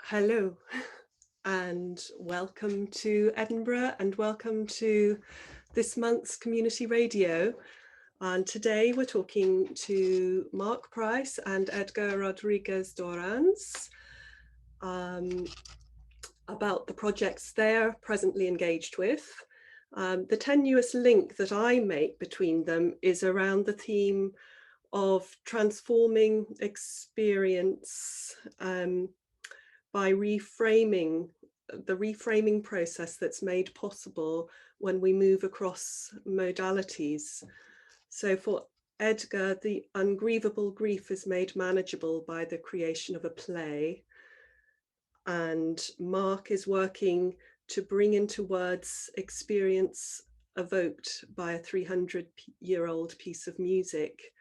Hello and welcome to Edinburgh and welcome to this month's Community Radio. And today we're talking to Mark Price and Edgar Rodriguez-Dorans about the projects they're presently engaged with. The tenuous link that I make between them is around the theme of transforming experience by reframing, the reframing process that's made possible when we move across modalities. So for Edgar, the ungrievable grief is made manageable by the creation of a play. And Mark is working to bring into words experience evoked by a 300-year-old piece of music.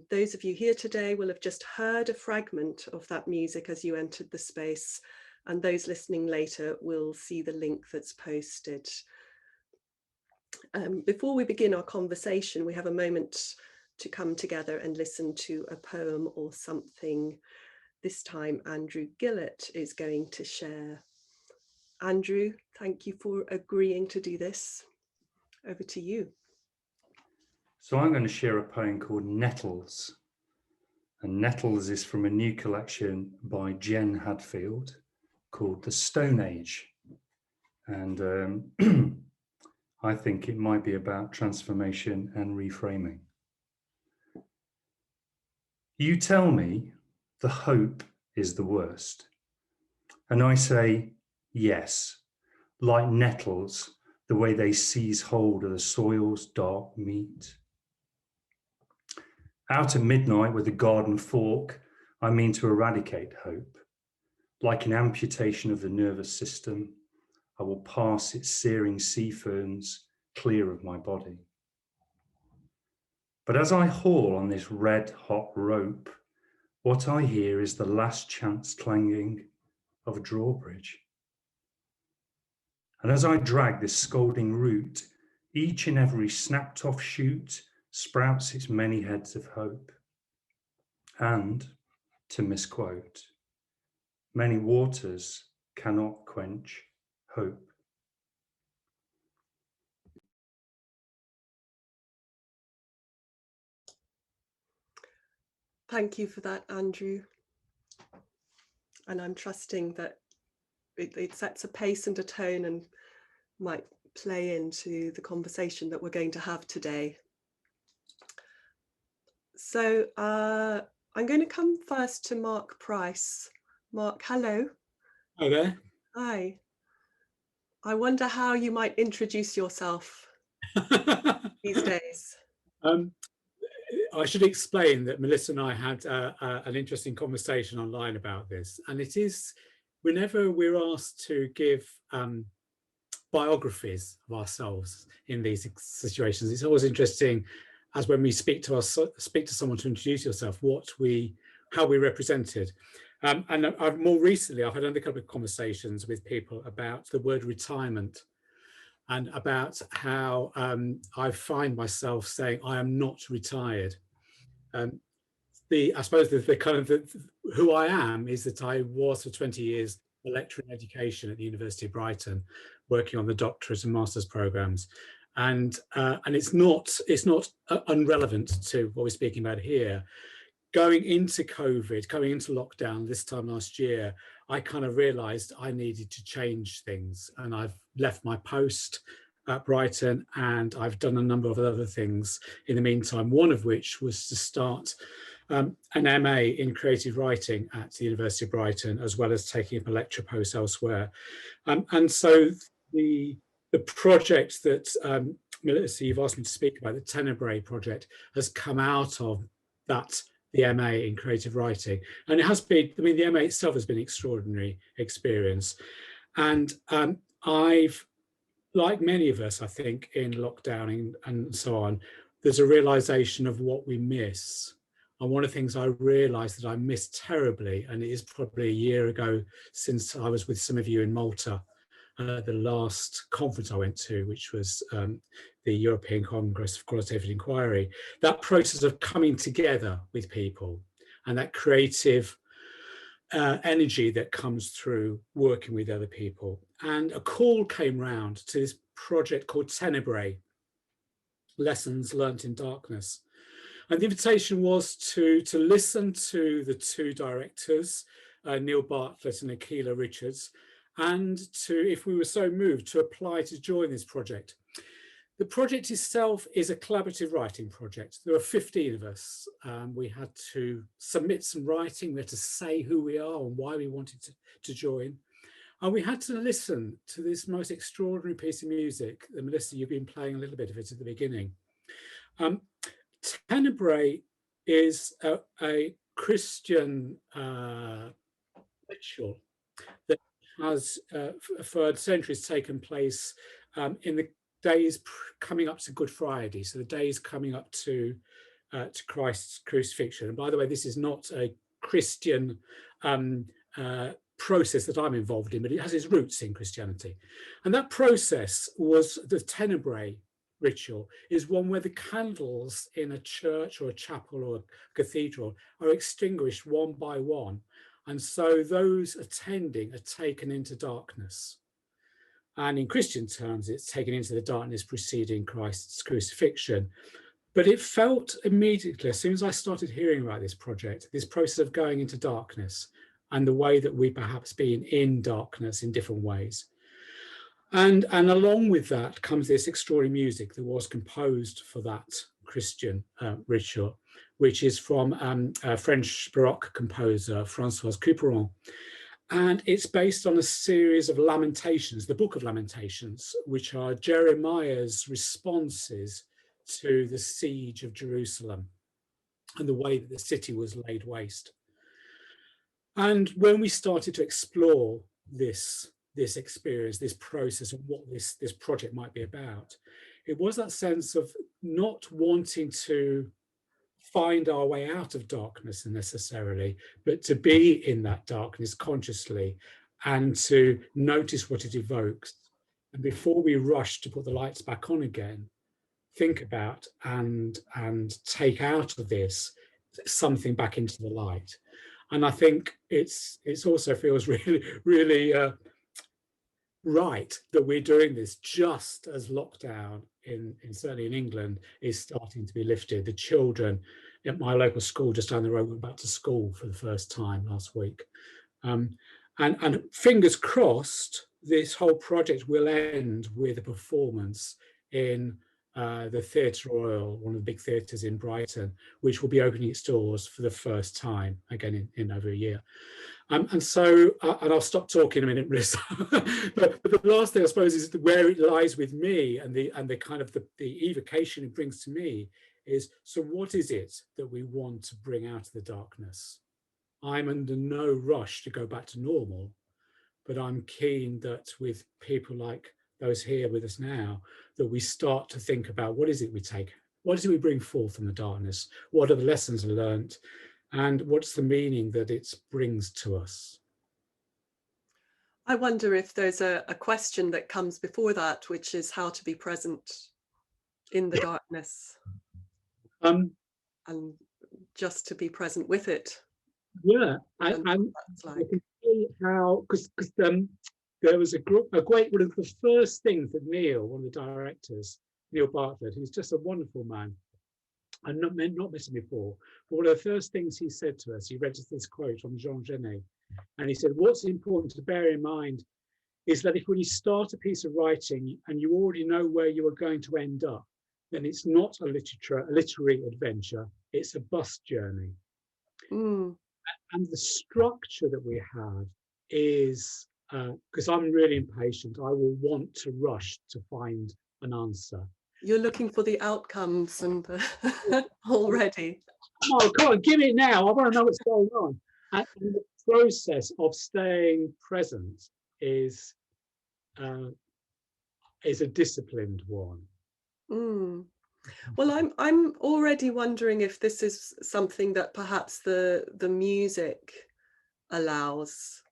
Those of you here today will have just heard a fragment of that music as you entered the space, and those listening later will see the link that's posted. Before we begin our conversation, we have a moment to come together and listen to a poem or something. This time, Andrew Gillett is going to share. Andrew, thank you for agreeing to do this. Over to you. So I'm going to share a poem called Nettles. And Nettles is from a new collection by Jen Hadfield called The Stone Age. And I think it might be about transformation and reframing. You tell me the hope is the worst. And I say, yes, like nettles, the way they seize hold of the soil's dark meat. Out at midnight with a garden fork, I mean to eradicate hope. Like an amputation of the nervous system, I will pass its searing sea ferns clear of my body. But as I haul on this red hot rope, what I hear is the last chance clanging of a drawbridge. And as I drag this scalding root, each and every snapped off shoot sprouts its many heads of hope. And, to misquote, many waters cannot quench hope. Thank you for that, Andrew. And I'm trusting that it sets a pace and a tone and might play into the conversation that we're going to have today. So I'm going to come first to Mark Price. Mark, hello. Hi there. Hi. I wonder how you might introduce yourself these days. I should explain that Melissa and I had an interesting conversation online about this, and it is whenever we're asked to give biographies of ourselves in these situations, it's always interesting, as when we speak to someone to introduce yourself, how we're represented. And more recently, I've had a couple of conversations with people about the word retirement, and about how I find myself saying I am not retired. I suppose the kind of who I am is that I was for 20 years a lecturer in education at the University of Brighton, working on the doctorate and master's programs, and it's not unrelevant to what we're speaking about here. Going into COVID, coming into lockdown this time last year, I kind of realised I needed to change things, and I've left my post at Brighton, and I've done a number of other things in the meantime, one of which was to start an MA in creative writing at the University of Brighton, as well as taking up a lecture post elsewhere. And so the project that Melissa, you've asked me to speak about, the Tenebrae project, has come out of that, the MA in creative writing. And it has been, I mean, the MA itself has been an extraordinary experience. And I've, like many of us, I think, in lockdown and so on, there's a realization of what we miss. And one of the things I realized that I missed terribly, and it is probably a year ago since I was with some of you in Malta, the last conference I went to, which was the European Congress of Qualitative Inquiry, that process of coming together with people and that creative energy that comes through working with other people. And a call came round to this project called Tenebrae, Lessons Learnt in Darkness. And the invitation was to listen to the two directors, Neil Bartlett and Akila Richards, and to, if we were so moved, to apply to join this project. The project itself is a collaborative writing project. There are 15 of us. We had to submit some writing. We had to say who we are and why we wanted to join. And we had to listen to this most extraordinary piece of music. And Melissa, you've been playing a little bit of it at the beginning. Tenebrae is a Christian ritual that has for centuries taken place in the days coming up to Good Friday, so the days coming up to Christ's crucifixion. And by the way, this is not a Christian process that I'm involved in, but it has its roots in Christianity. And that process was the Tenebrae ritual, is one where the candles in a church or a chapel or a cathedral are extinguished one by one. And so those attending are taken into darkness. And in Christian terms, it's taken into the darkness preceding Christ's crucifixion. But it felt immediately, as soon as I started hearing about this project, this process of going into darkness and the way that we perhaps been in darkness in different ways. And along with that comes this extraordinary music that was composed for that Christian ritual, which is from a French Baroque composer, François Couperin. And it's based on a series of lamentations, the Book of Lamentations, which are Jeremiah's responses to the siege of Jerusalem and the way that the city was laid waste. And when we started to explore this experience, this process of what this project might be about, it was that sense of not wanting to find our way out of darkness necessarily, but to be in that darkness consciously and to notice what it evokes. And before we rush to put the lights back on again, think about and take out of this something back into the light. And I think it's also feels really right that we're doing this just as lockdown in certainly in England is starting to be lifted. The children at my local school just down the road went back to school for the first time last week. And fingers crossed, this whole project will end with a performance in the Theatre Royal, one of the big theatres in Brighton, which will be opening its doors for the first time, again in over a year. And so, and I'll stop talking in a minute, Melissa. but the last thing I suppose is where it lies with me, and the kind of the evocation it brings to me is, so what is it that we want to bring out of the darkness? I'm under no rush to go back to normal, but I'm keen that with people like those here with us now, that we start to think about what is it we take, what is it we bring forth from the darkness, what are the lessons learned, and what's the meaning that it brings to us. I wonder if there's a question that comes before that, which is how to be present in the darkness, and just to be present with it. Yeah, and that's like. I can see how, because there was a great one of the first things that Neil, one of the directors, Neil Bartlett, who's just a wonderful man, and not met him before, but one of the first things he said to us, he read us this quote from Jean Genet, and he said, what's important to bear in mind is that if when you start a piece of writing and you already know where you are going to end up, then it's not a literary adventure, it's a bus journey. Mm. And the structure that we have is, because I'm really impatient, I will want to rush to find an answer. You're looking for the outcomes and already. Oh, come on, give it now. I want to know what's going on. And the process of staying present is a disciplined one. Mm. Well, I'm already wondering if this is something that perhaps the music allows,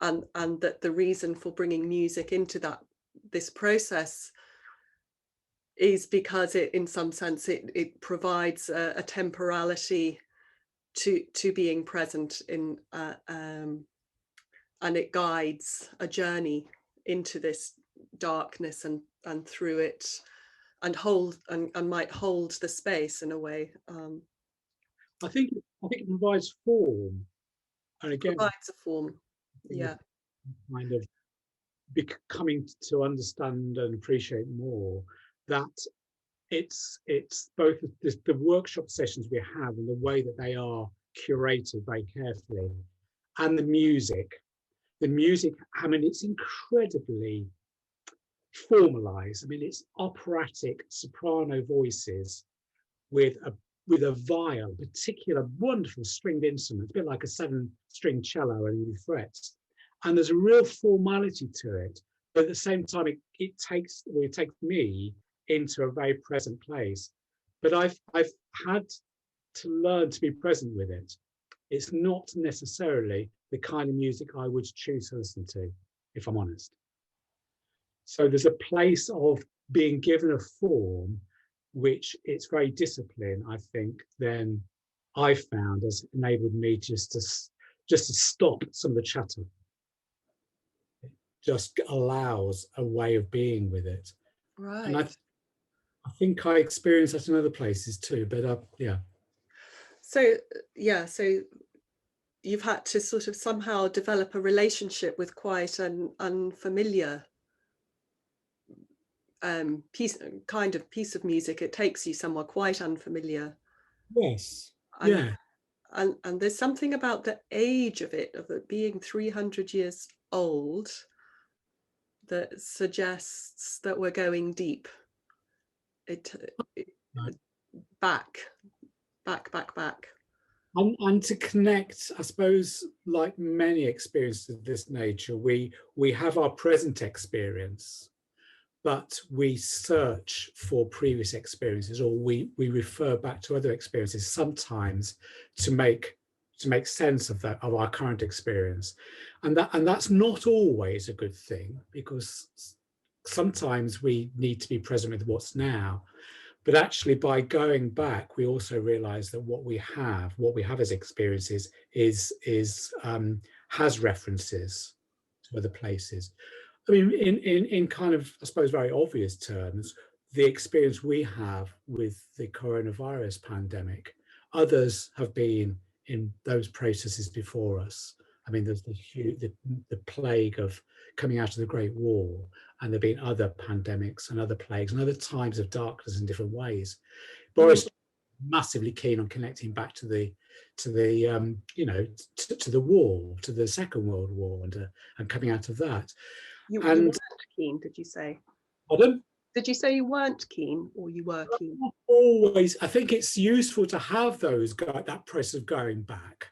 and that the reason for bringing music into this process is because it, in some sense, it provides a temporality to being present in, and it guides a journey into this darkness and through it, and might hold the space in a way. I think it provides form, and again, Provides a form. Yeah. kind of coming to understand and appreciate more that it's both the workshop sessions we have and the way that they are curated very carefully, and the music. I mean, it's incredibly formalized. I mean, it's operatic soprano voices with a viol, particular wonderful stringed instrument, a bit like a 7-string cello and with frets. And there's a real formality to it, but at the same time, it takes me into a very present place. But I've had to learn to be present with it. It's not necessarily the kind of music I would choose to listen to, if I'm honest. So there's a place of being given a form, which it's very disciplined, I think, then I found has enabled me just to stop some of the chatter. It just allows a way of being with it. Right. And I think I experienced that in other places too, but yeah. So you've had to sort of somehow develop a relationship with quite an unfamiliar piece of music. It takes you somewhere quite unfamiliar. Yes. And, yeah. And there's something about the age of it being 300 years old that suggests that we're going deep. Back. And to connect, I suppose, like many experiences of this nature, we have our present experience, but we search for previous experiences, or we refer back to other experiences sometimes to make sense of our current experience, and that's not always a good thing, because sometimes we need to be present with what's now. But actually, by going back, we also realize that what we have as experiences has references to other places. I mean, in kind of, I suppose, very obvious terms, the experience we have with the coronavirus pandemic, others have been in those processes before us. I mean, there's the plague of coming out of the Great War, and there've been other pandemics and other plagues and other times of darkness in different ways. Boris massively keen on connecting back to the war, to the Second World War, and coming out of that. You weren't keen, did you say? Pardon? Did you say you weren't keen, or you were keen? Not always. I think it's useful to have that process of going back,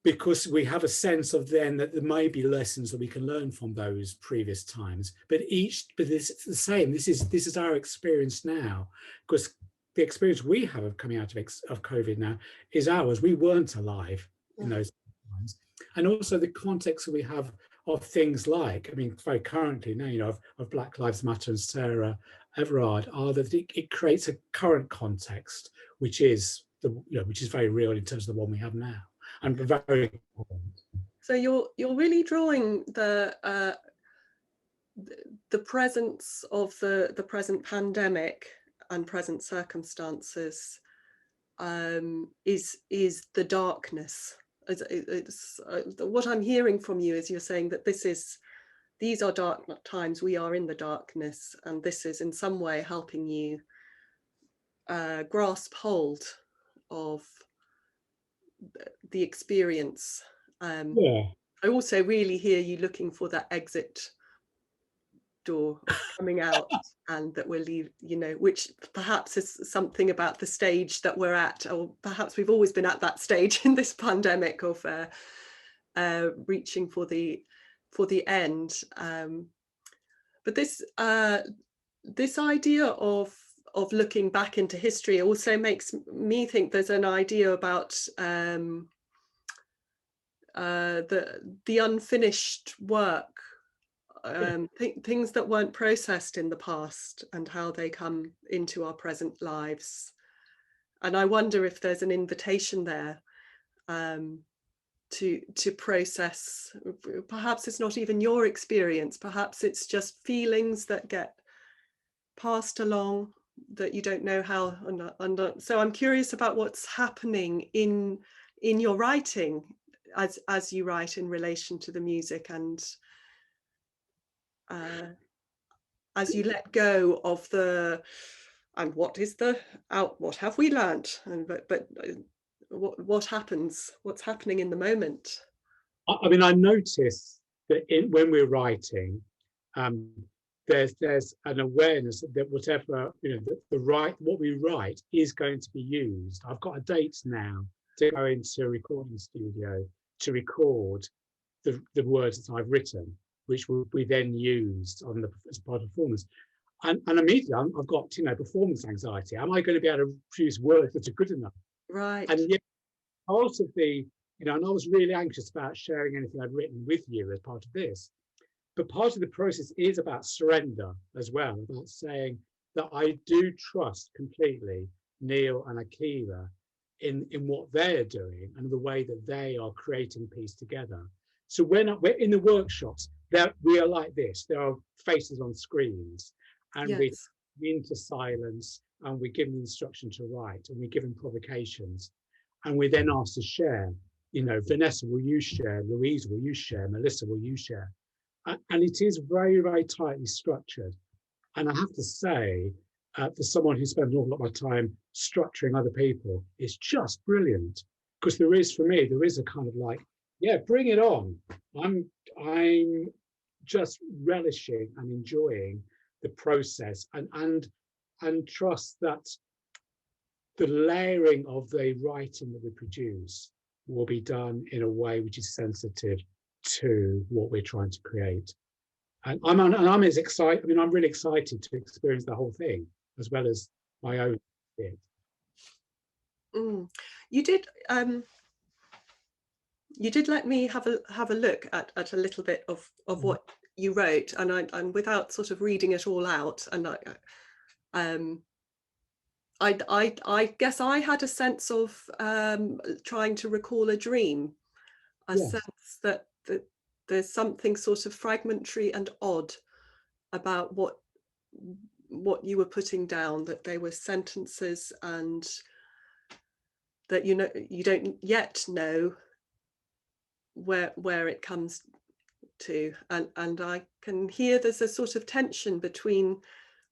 because we have a sense of then that there may be lessons that we can learn from those previous times. But it's the same. This is our experience now, because the experience we have of coming out of COVID now is ours. We weren't alive in those times, and also the context that we have of things like, I mean, very currently now, of Black Lives Matter and Sarah Everard, are that it creates a current context, which is very real in terms of the one we have now. And very important. So you're really drawing the presence of the present pandemic and present circumstances is the darkness. It's what I'm hearing from you is you're saying that these are dark times. We are in the darkness, and this is in some way helping you grasp hold of the experience. Yeah. I also really hear you looking for that exit door coming out, and that we'll leave, which perhaps is something about the stage that we're at, or perhaps we've always been at that stage in this pandemic of reaching for the end. But this idea of looking back into history also makes me think there's an idea about the unfinished work, things that weren't processed in the past, and how they come into our present lives. I wonder if there's an invitation there to process. Perhaps it's not even your experience, perhaps it's just feelings that get passed along that you don't know how. So I'm curious about what's happening in your writing as you write in relation to the music, and as you let go of the, and what is the out, what have we learnt, and but what happens, what's happening in the moment. I mean, I notice that when we're writing, there's an awareness that whatever, what we write is going to be used. I've got a date now to go into a recording studio to record the words that I've written, which will be then used as part of performance. And immediately I've got, performance anxiety. Am I going to be able to produce words that are good enough? Right. And yet, part of the, and I was really anxious about sharing anything I'd written with you as part of this. But part of the process is about surrender as well, about saying that I do trust completely Neil and Akiva in what they're doing and the way that they are creating piece together. So we're in the workshops, we are like this. There are faces on screens, and Yes. we're into silence, and we give them instruction to write, and we give them provocations, and we then ask to share. Vanessa, will you share? Louise, will you share? Melissa, will you share? And it is very, very tightly structured. And I have to say, for someone who spends an awful lot of time structuring other people, it's just brilliant. Because there is a kind of like, yeah, bring it on. I'm just relishing and enjoying the process, and trust that the layering of the writing that we produce will be done in a way which is sensitive to what we're trying to create. And I'm as excited. I mean, I'm really excited to experience the whole thing as well as my own bit. You did let me have a look at a little bit of what you wrote, and without sort of reading it all out, and I guess I had a sense of trying to recall a dream, sense that there's something sort of fragmentary and odd about what you were putting down, that they were sentences, and that you don't yet know where it comes to, and I can hear there's a sort of tension between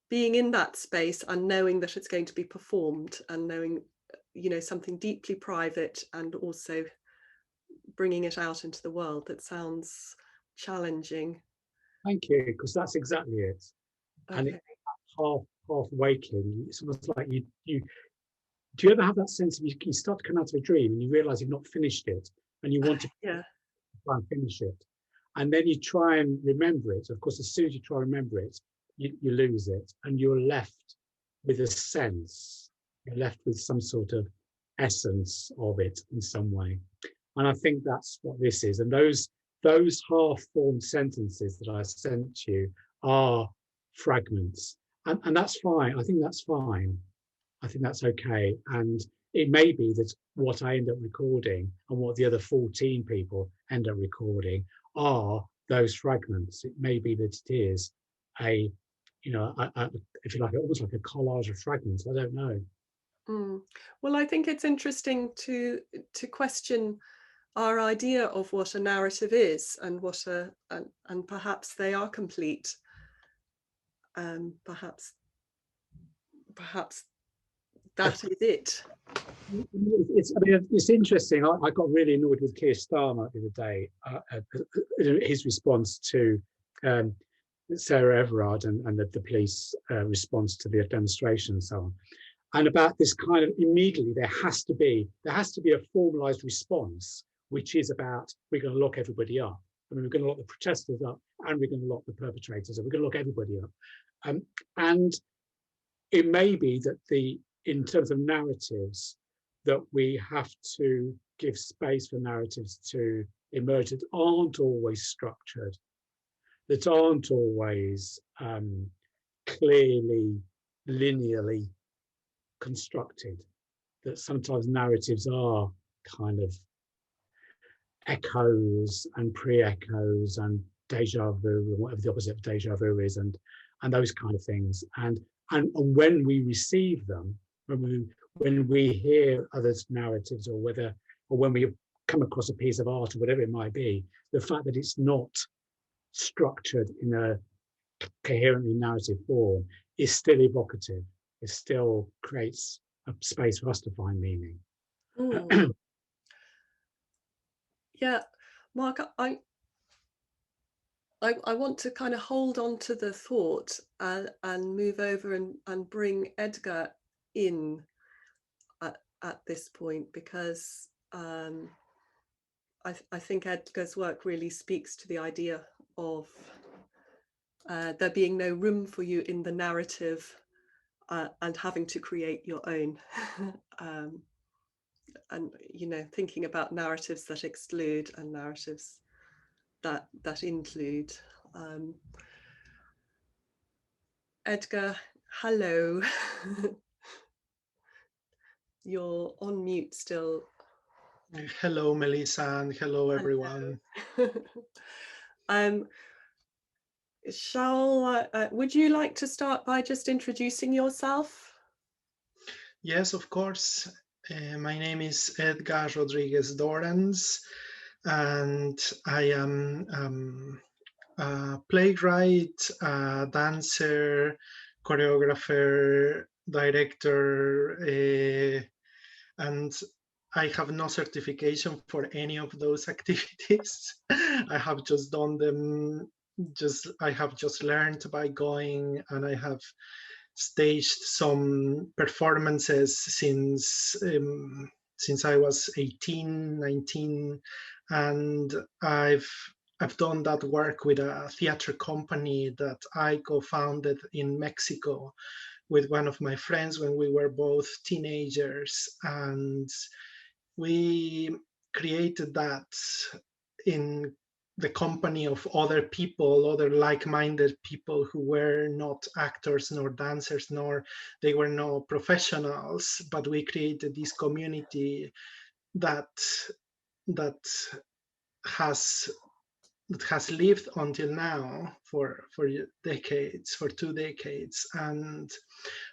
being in that space and knowing that it's going to be performed, and knowing something deeply private, and also bringing it out into the world. That sounds challenging. Thank you, because that's exactly it. Okay. And it's half waking. It's almost like you do you ever have that sense of you start to come out of a dream and you realize you've not finished it, and you want to try and finish it, and then you try and remember it. Of course, as soon as you try and remember it, you lose it, and you're left with a sense, you're left with some sort of essence of it in some way. And I think that's what this is. And those half-formed sentences that I sent you are fragments, and that's fine. I think that's fine. I think that's okay. And it may be that what I end up recording and what the other 14 people end up recording are those fragments. It may be that it is if you like, almost like a collage of fragments. I don't know. Well, I think it's interesting to question our idea of what a narrative is, and and perhaps they are complete. Perhaps that is it. It's interesting. I got really annoyed with Keir Starmer the other day, his response to Sarah Everard and the police response to the demonstration and so on, and about this kind of immediately there has to be a formalized response, which is about, we're going to lock everybody up. I mean, we're going to lock the protesters up, and we're going to lock the perpetrators up. We're going to lock everybody up, and it may be that in terms of narratives, that we have to give space for narratives to emerge that aren't always structured, that aren't always clearly, linearly constructed, that sometimes narratives are kind of echoes and pre-echoes and deja vu, or whatever the opposite of deja vu is, and those kind of things. And when we receive them, when we hear others' narratives, or when we come across a piece of art or whatever it might be, the fact that it's not structured in a coherently narrative form is still evocative. It still creates a space for us to find meaning. Yeah, Mark, I want to kind of hold on to the thought and move over and bring Edgar in at this point, because I think Edgar's work really speaks to the idea of there being no room for you in the narrative and having to create your own. And, you know, thinking about narratives that exclude and narratives that include. Edgar, hello. You're on mute still. Hello, Melissa, and hello, everyone. Would you like to start by just introducing yourself? Yes, of course. My name is Edgar Rodriguez Dorans, and I am a playwright, a dancer, choreographer, director, and I have no certification for any of those activities. I have just done them. I have just learned by going, and I have staged some performances since I was 18, 19, and I've done that work with a theater company that I co-founded in Mexico with one of my friends when we were both teenagers, and we created that in the company of other people, other like-minded people who were not actors nor dancers, nor they were no professionals, but we created this community that has lived until now for decades, for 2 decades, and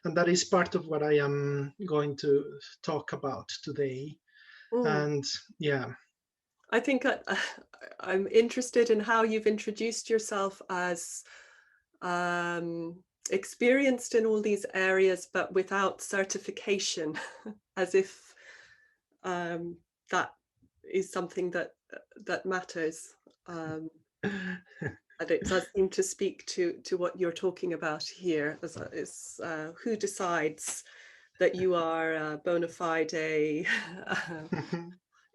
that is part of what I am going to talk about today. And yeah, I think I'm interested in how you've introduced yourself as experienced in all these areas, but without certification, as if that is something that matters. And it does seem to speak to what you're talking about here, is who decides that you are a bona fide in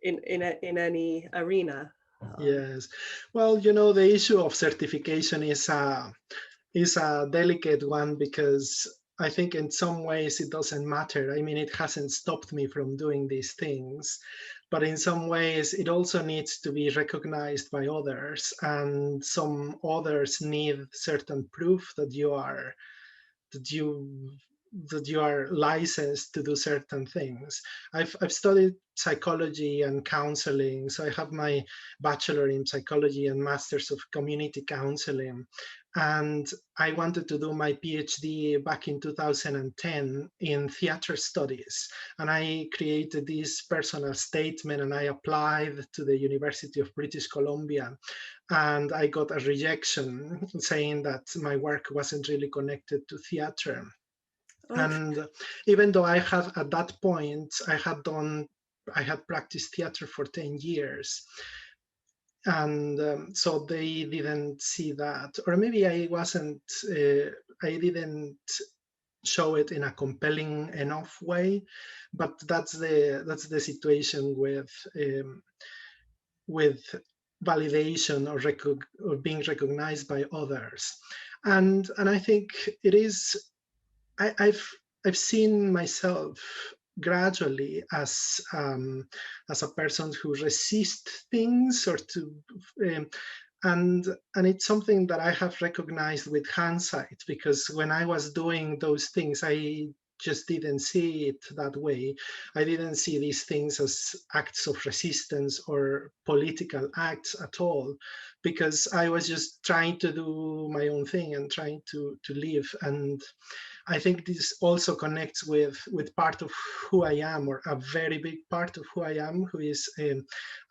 any arena. Yes, well, you know, the issue of certification is a delicate one, because I think in some ways it doesn't matter. I mean, it hasn't stopped me from doing these things, but in some ways it also needs to be recognized by others, and some others need certain proof that you are licensed to do certain things. I've studied psychology and counseling, so I have my bachelor in psychology and master's of community counseling, and I wanted to do my PhD back in 2010 in theater studies, and I created this personal statement and I applied to the University of British Columbia, and I got a rejection saying that my work wasn't really connected to theater. Okay. And even though I had, at that point, I had practiced theater for 10 years. And so they didn't see that, or maybe I didn't show it in a compelling enough way, but that's the situation with validation or being recognized by others. And I think it is, I've seen myself gradually as a person who resists things, or and it's something that I have recognized with hindsight, because when I was doing those things, I just didn't see it that way. I didn't see these things as acts of resistance or political acts at all, because I was just trying to do my own thing and trying to live. And I think this also connects with part of who I am, or a very big part of who I am, who is,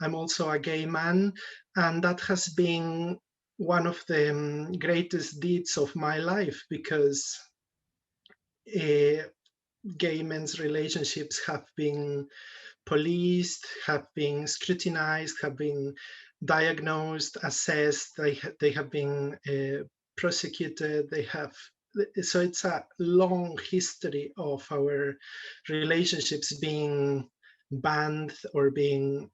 I'm also a gay man. And that has been one of the greatest deeds of my life, because gay men's relationships have been policed, have been scrutinized, have been diagnosed, assessed, they have been prosecuted, so it's a long history of our relationships being banned or being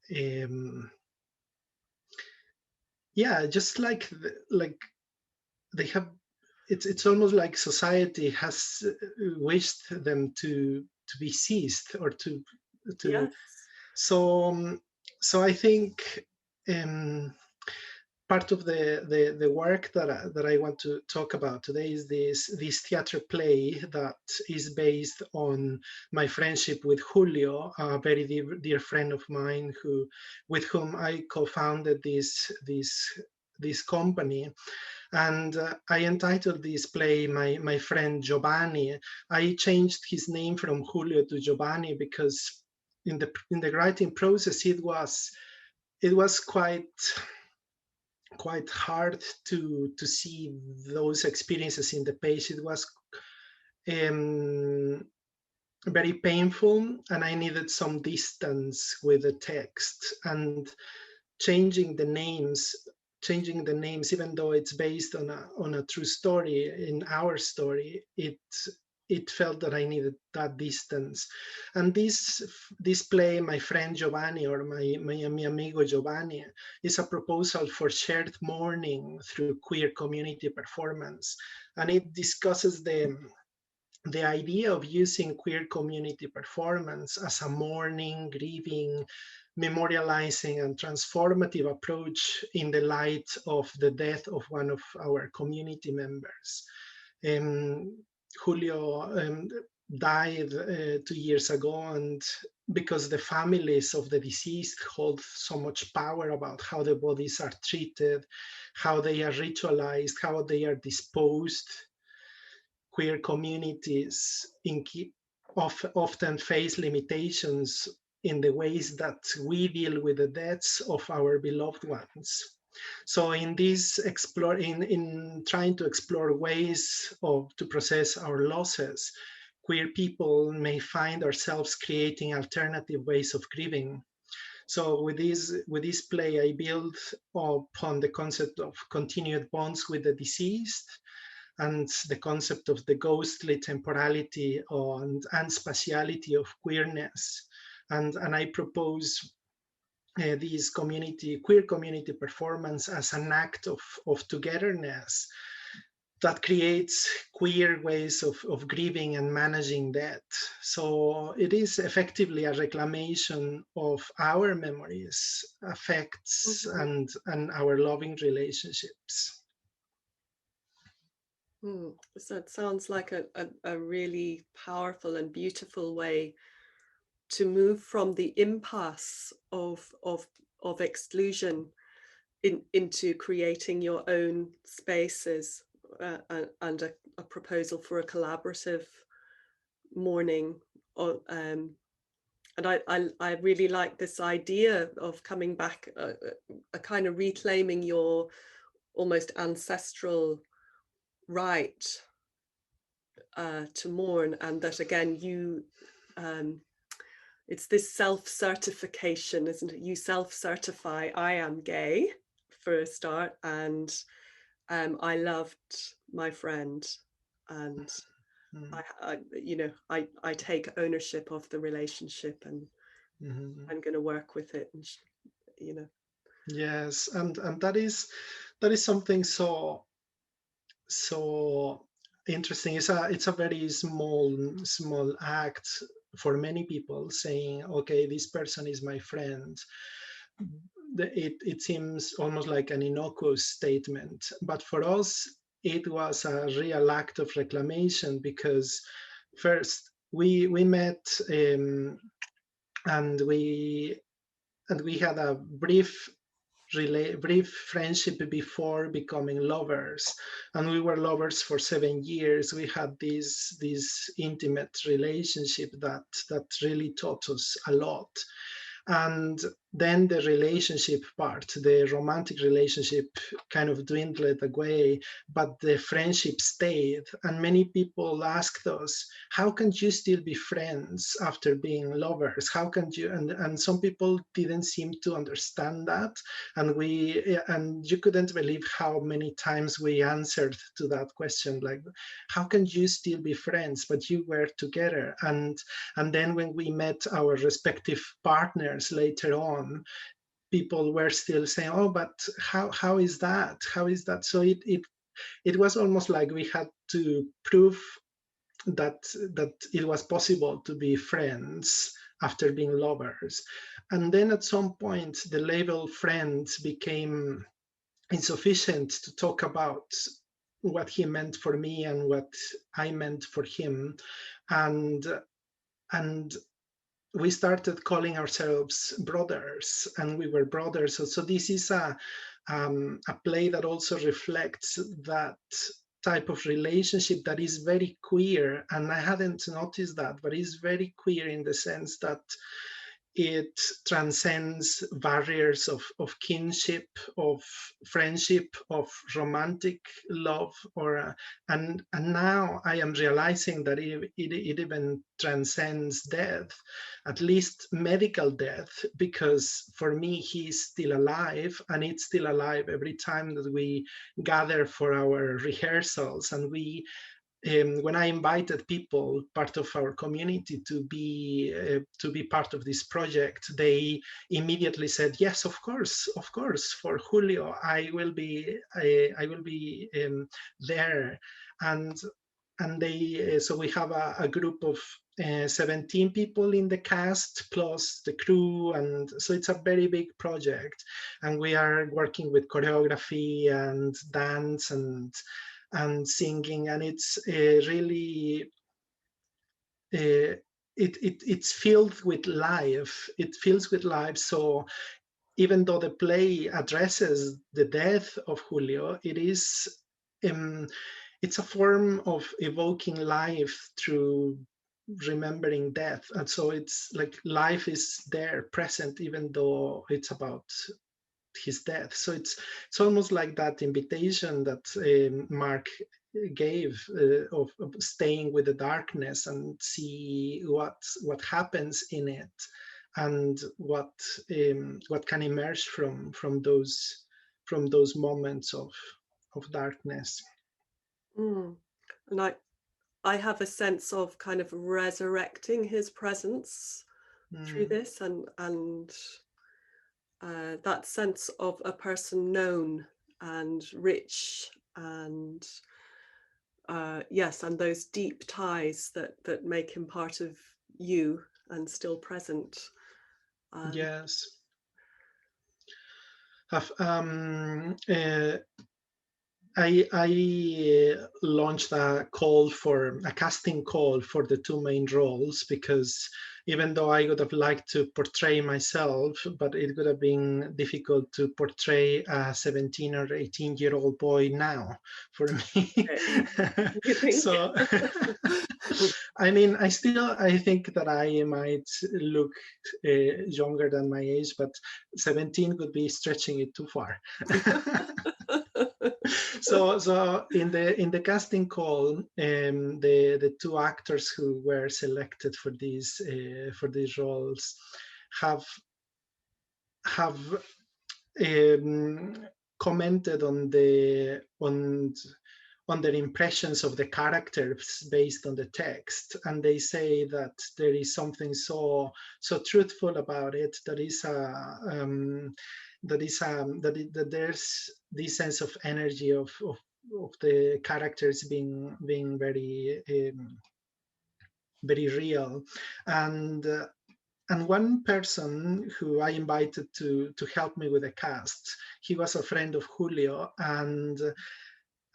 just like they have. It's almost like society has wished them to be seized, or to Yes. so I think part of the work that I want to talk about today is this theater play that is based on my friendship with Julio, a very dear friend of mine, with whom I co-founded this company. And I entitled this play my friend Giovanni. I changed his name from Julio to Giovanni because in the writing process it was quite hard to see those experiences in the page. It was very painful, and I needed some distance with the text. And changing the names, even though it's based on a true story, in our story, it felt that I needed that distance. And this play, My Friend Giovanni, or mi amigo Giovanni, is a proposal for shared mourning through queer community performance. And it discusses the idea of using queer community performance as a mourning, grieving, memorializing, and transformative approach in the light of the death of one of our community members. Julio died 2 years ago, and because the families of the deceased hold so much power about how the bodies are treated, how they are ritualized, how they are disposed, queer communities often face limitations in the ways that we deal with the deaths of our beloved ones. So in trying to explore ways to process our losses, queer people may find ourselves creating alternative ways of grieving. So with this play, I build upon the concept of continued bonds with the deceased, and the concept of the ghostly temporality and spatiality of queerness. And I propose this queer community performance as an act of togetherness that creates queer ways of grieving and managing death. So it is effectively a reclamation of our memories, affects, and our loving relationships. So it sounds like a really powerful and beautiful way to move from the impasse of exclusion into creating your own spaces, and a proposal for a collaborative mourning. And I really like this idea of coming back, a kind of reclaiming your almost ancestral right to mourn, and that again it's this self-certification, isn't it? You self-certify, I am gay for a start, and I loved my friend, and I take ownership of the relationship, and I'm going to work with it, and Yes, and that is something so interesting. It's a very small act for many people, saying, okay, this person is my friend. It seems almost like an innocuous statement, but for us it was a real act of reclamation, because first we met, and we had a brief friendship before becoming lovers, and we were lovers for 7 years. We had this intimate relationship that really taught us a lot. And then the relationship part, the romantic relationship, kind of dwindled away, but the friendship stayed. And many people asked us, how can you still be friends after being lovers? How can you? And some people didn't seem to understand that. And you couldn't believe how many times we answered to that question, like, how can you still be friends, but you were together? And then when we met our respective partners later on, people were still saying, oh, but how is that? How is that? So it was almost like we had to prove that it was possible to be friends after being lovers. And then at some point, the label friends became insufficient to talk about what he meant for me and what I meant for him. And we started calling ourselves brothers, and we were brothers. So this is a play that also reflects that type of relationship that is very queer. And I hadn't noticed that, but it's very queer in the sense that it transcends barriers of kinship, of friendship, of romantic love, and now I am realizing that it even transcends death, at least medical death, because for me he's still alive, and it's still alive every time that we gather for our rehearsals. And when I invited people, part of our community, to be part of this project, they immediately said, "Yes, of course, for Julio, I will be there." And they so we have a group of 17 people in the cast plus the crew, and so it's a very big project. And we are working with choreography and dance and singing, and it's really it's filled with life. It fills with life. So even though the play addresses the death of Julio, it is it's a form of evoking life through remembering death. And so it's like life is there, present, even though it's about his death. So it's almost like that invitation that Mark gave of staying with the darkness and see what happens in it, and what can emerge from those moments of darkness. And I have a sense of kind of resurrecting his presence through this, and that sense of a person known and rich, and yes, and those deep ties that make him part of you and still present. Yes. I launched a casting call for the two main roles, because even though I would have liked to portray myself, but it would have been difficult to portray a 17 or 18-year-old boy now for me. So, I mean, I think that I might look younger than my age, but 17 would be stretching it too far. So in the casting call, the two actors who were selected for these roles have commented on their impressions of the characters based on the text, and they say that there is something so truthful about it, that there's this sense of energy of the characters being very very real. And one person who I invited to help me with the cast, he was a friend of Julio, and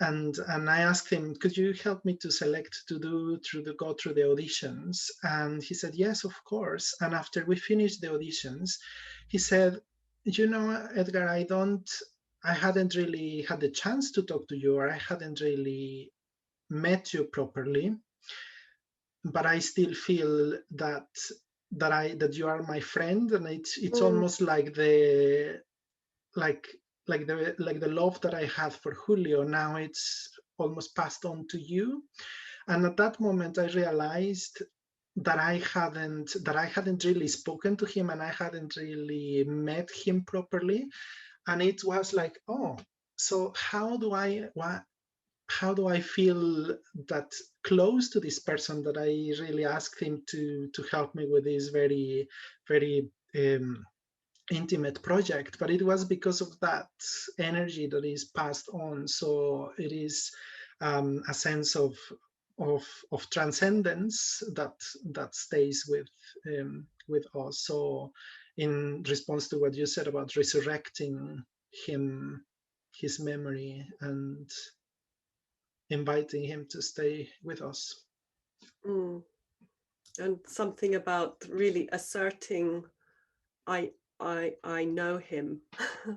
and I asked him, could you help me to select to go through the auditions? And he said, yes, of course. And after we finished the auditions, he said, you know, Edgar, I hadn't really had the chance to talk to you, or I hadn't really met you properly, but I still feel that you are my friend, and it's almost like the love that I had for Julio. Now it's almost passed on to you. And at that moment, I realized that I hadn't really spoken to him, and I hadn't really met him properly. And it was like, oh, so how do I feel that close to this person, that I really asked him to help me with this very, very intimate project? But it was because of that energy that is passed on. So it is a sense of transcendence that stays with us. So in response to what you said about resurrecting his memory and inviting him to stay with us. And something about really asserting, I know him.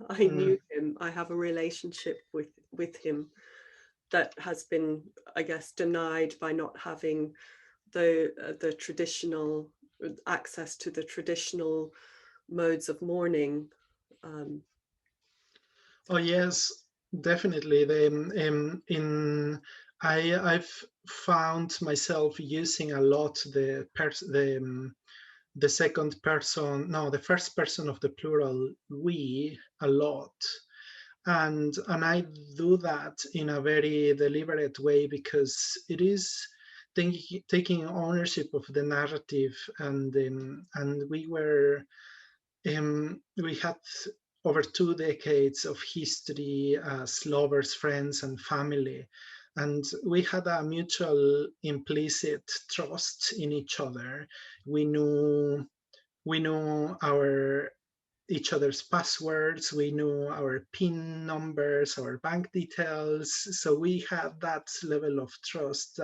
I knew him. I have a relationship with him that has been, I guess, denied by not having the traditional access to the traditional modes of mourning. Oh yes, definitely. I've found myself using a lot the second person, no, the first person of the plural, we, a lot. And I do that in a very deliberate way, because it is taking ownership of the narrative. And we had over 2 decades of history as lovers, friends, and family. And we had a mutual implicit trust in each other. We knew each other's passwords, we knew our PIN numbers, our bank details. So we had that level of trust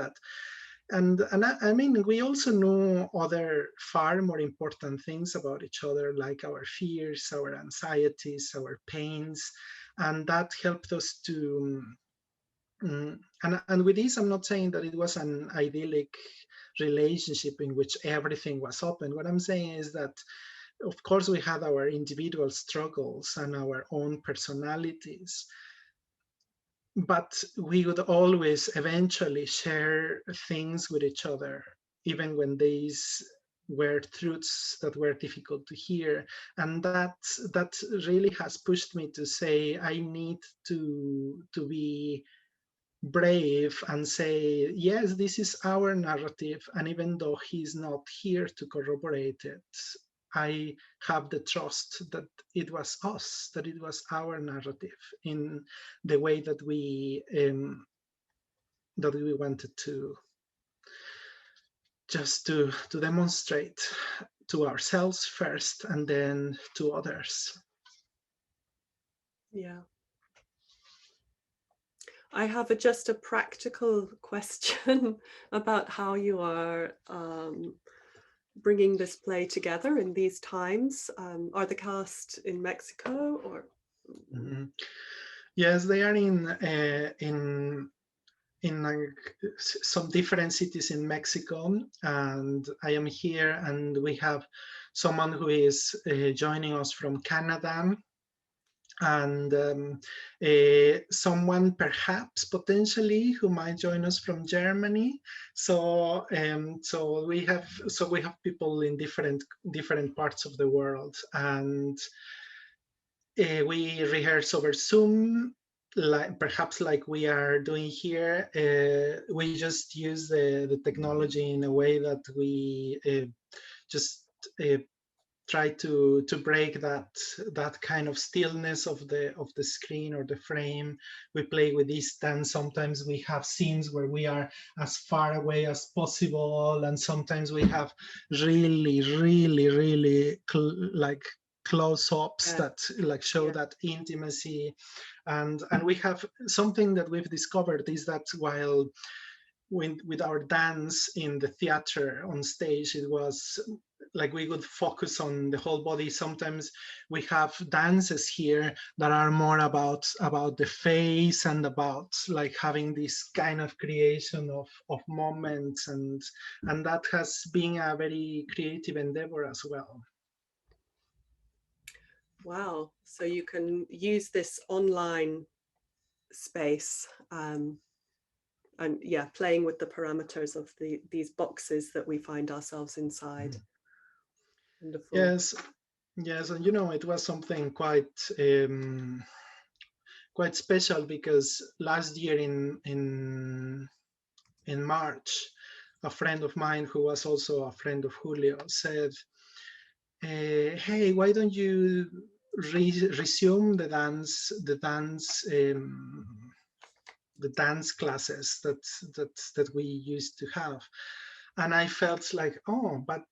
and I mean, we also knew other far more important things about each other, like our fears, our anxieties, our pains, and that helped us to. And with this, I'm not saying that it was an idyllic relationship in which everything was open. What I'm saying is that, of course, we had our individual struggles and our own personalities, but we would always eventually share things with each other, even when these were truths that were difficult to hear. And that really has pushed me to say, I need to be brave and say, yes, this is our narrative, and even though he's not here to corroborate it, I have the trust that it was us, that it was our narrative in the way that we wanted to just to demonstrate to ourselves first, and then to others. Yeah. I have just a practical question about how you are bringing this play together in these times. Are the cast in Mexico or? Mm-hmm. Yes, they are in some different cities in Mexico, and I am here, and we have someone who is joining us from Canada, and someone perhaps potentially who might join us from Germany. So we have people in different parts of the world, and we rehearse over Zoom, perhaps like we are doing here. We just use the technology in a way that we just try to break that kind of stillness of the screen or the frame. We play with distance. Sometimes we have scenes where we are as far away as possible, and sometimes we have really close-ups Yeah. that like show Yeah. that intimacy. And we have something that we've discovered is that while with our dance in the theater on stage, it was like we would focus on the whole body. Sometimes we have dances here that are more about the face and about like having this kind of creation of moments, and that has been a very creative endeavor as well. Wow. So you can use this online space and yeah, playing with the parameters of these boxes that we find ourselves inside. Wonderful. Yes, and you know, it was something quite quite special, because last year in March, a friend of mine who was also a friend of Julio said, "Hey, why don't you resume the dance classes that we used to have?" And I felt like, oh, but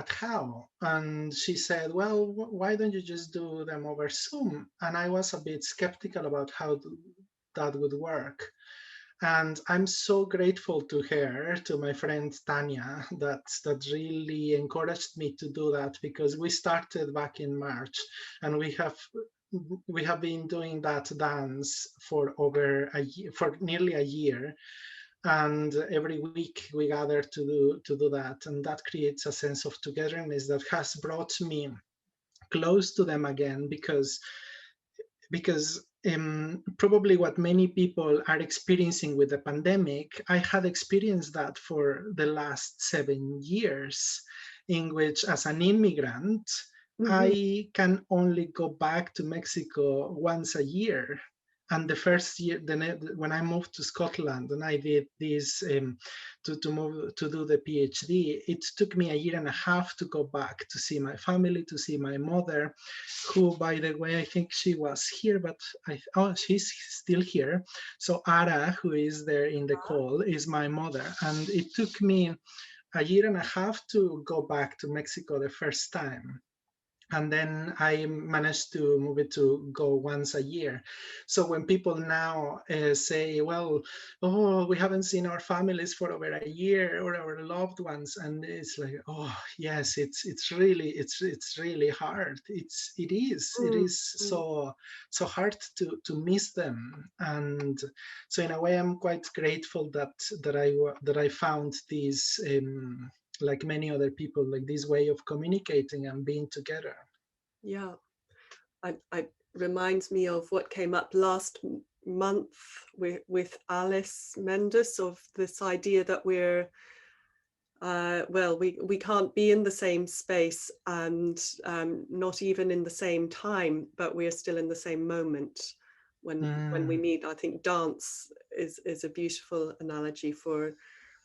how? And she said, well, why don't you just do them over Zoom? And I was a bit skeptical about how that would work. And I'm so grateful to her, to my friend Tanya, that really encouraged me to do that, because we started back in March, and we have been doing that dance for over a year, for nearly a year. And every week we gather to do that, and that creates a sense of togetherness that has brought me close to them again, because probably what many people are experiencing with the pandemic, I had experienced that for the last 7 years, in which as an immigrant, I can only go back to Mexico once a year. And the first year, when I moved to Scotland and I did this to move to do the PhD, it took me a year and a half to go back to see my family, to see my mother, who, by the way, I think she was here, but she's still here. So Ara, who is there in the call, is my mother, and it took me a year and a half to go back to Mexico the first time. And then I managed to move it to go once a year. So when people now say, well, oh, we haven't seen our families for over a year, or our loved ones, and it's like, oh yes, it's really hard. It is so hard to miss them. And so in a way, I'm quite grateful that I found these like many other people, like this way of communicating and being together. Yeah, I reminds me of what came up last month with Alice Mendes, of this idea that we're well, we can't be in the same space, and not even in the same time, but we're still in the same moment when we meet. I think dance is a beautiful analogy for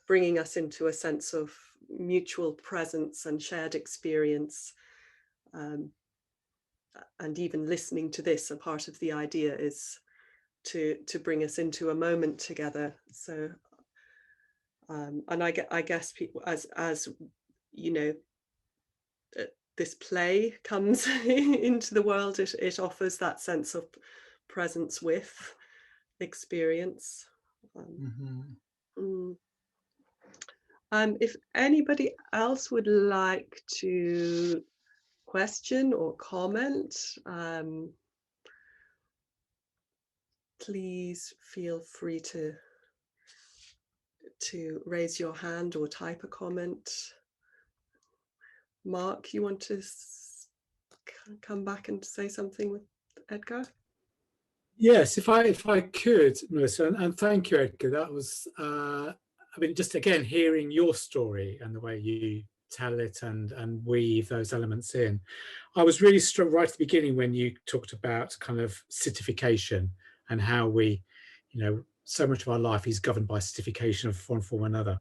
bringing us into a sense of mutual presence and shared experience. And even listening to this, a part of the idea is to bring us into a moment together. So and I guess people, as you know, this play comes into the world, it offers that sense of presence with experience. If anybody else would like to question or comment, please feel free to raise your hand or type a comment. Mark, you want to come back and say something with Edgar? Yes, if I could, Melissa, and thank you, Edgar. That was, I mean, just again, hearing your story and the way you tell it and weave those elements in. I was really struck right at the beginning when you talked about kind of certification and how we, you know, so much of our life is governed by certification of one form or another.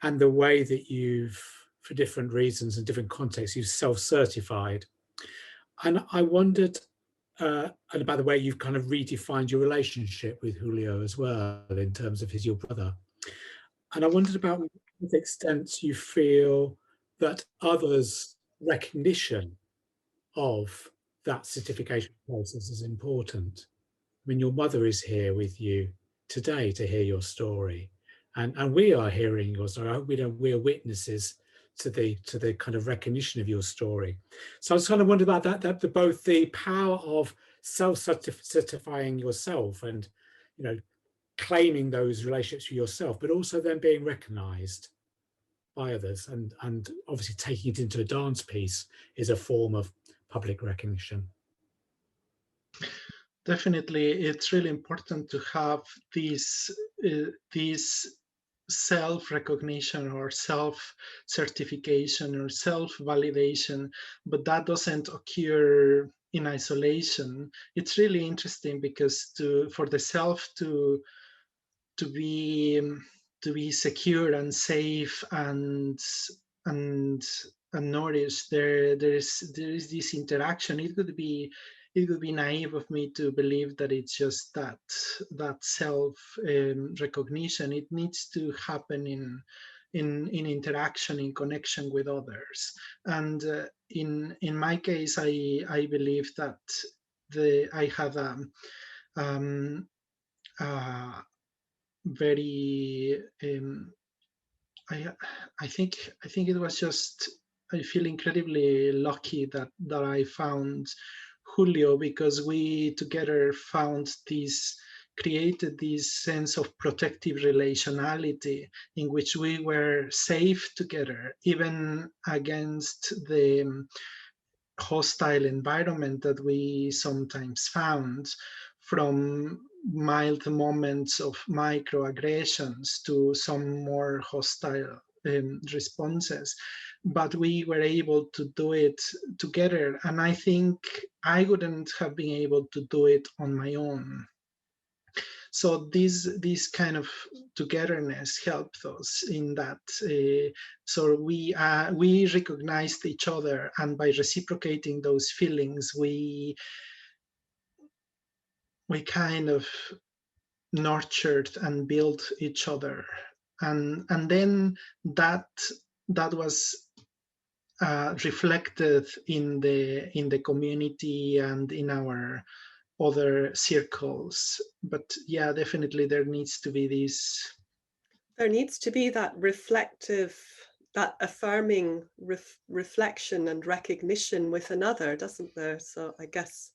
And the way that you've, for different reasons and different contexts, you've self-certified. And I wondered, and by the way, you've kind of redefined your relationship with Julio as well, in terms of he's your brother. And I wondered about what extent you feel that others' recognition of that certification process is important. I mean, your mother is here with you today to hear your story, and we are hearing your story. We are witnesses to the kind of recognition of your story. So I was kind of wondering about that both the power of self-certifying yourself and, you know, claiming those relationships for yourself, but also then being recognised by others, and obviously taking it into a dance piece is a form of public recognition. Definitely, it's really important to have these self-recognition or self-certification or self-validation, but that doesn't occur in isolation. It's really interesting because for the self to be secure and safe and nourished, there is this interaction. It would be naive of me to believe that it's just that self recognition. It needs to happen in interaction, in connection with others. And in my case, I believe that I have very I think it was just, I feel incredibly lucky that I found Julio, because we together created this sense of protective relationality in which we were safe together, even against the hostile environment that we sometimes found, from mild moments of microaggressions to some more hostile responses. But we were able to do it together, and I think I wouldn't have been able to do it on my own. So this kind of togetherness helped us in that. So we recognized each other, and by reciprocating those feelings, we kind of nurtured and built each other, and then that was reflected in the community and in our other circles. But yeah, definitely there needs to be that reflective, that affirming reflection and recognition with another, doesn't there? So I guess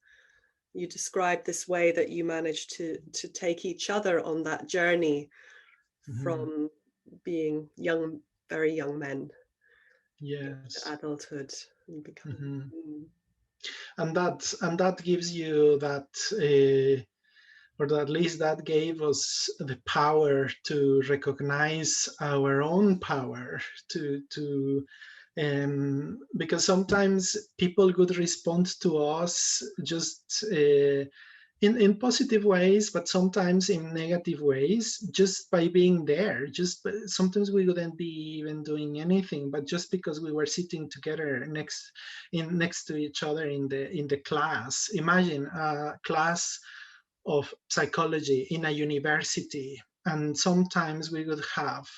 you described this way that you managed to take each other on that journey from being very young men, yes, to adulthood, and become. And that gives you that, or at least that gave us the power to recognize our own power, because sometimes people would respond to us just in positive ways, but sometimes in negative ways, just by being there. Sometimes we wouldn't be even doing anything, but just because we were sitting together next to each other in the class. Imagine a class of psychology in a university, and sometimes we would have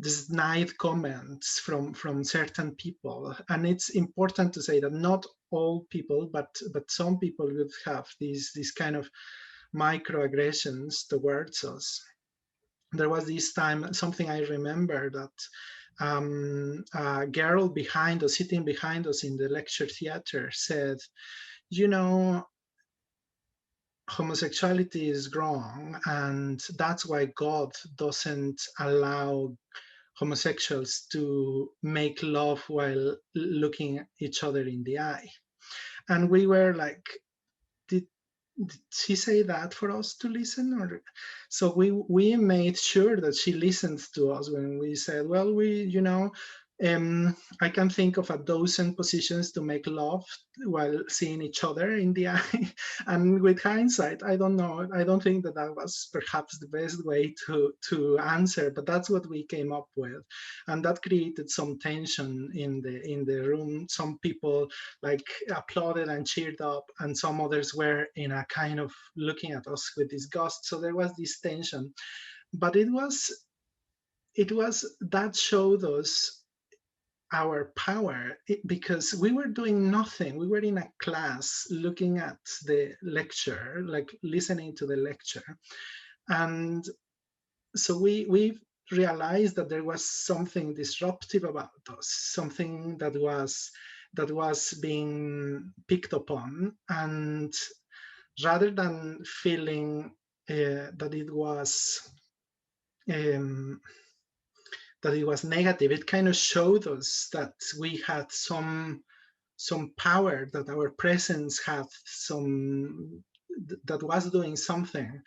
snide comments from certain people. And it's important to say that not all people, but some people would have these kind of microaggressions towards us. There was this time, something I remember, that a girl sitting behind us in the lecture theater said, you know, homosexuality is wrong, and that's why God doesn't allow homosexuals to make love while looking each other in the eye. And we were like, did she say that for us to listen? Or so we made sure that she listened to us when we said, well, I can think of 12 positions to make love while seeing each other in the eye. And with hindsight, I don't know. I don't think that was perhaps the best way to answer, but that's what we came up with. And that created some tension in the room. Some people applauded and cheered up, and some others were in a kind of looking at us with disgust. So there was this tension. But it was that showed us our power, because we were doing nothing. We were in a class looking at the lecture, like listening to the lecture. And so we realized that there was something disruptive about us, something that was being picked upon. And rather than feeling that it was negative, it kind of showed us that we had some power, that our presence had that was doing something.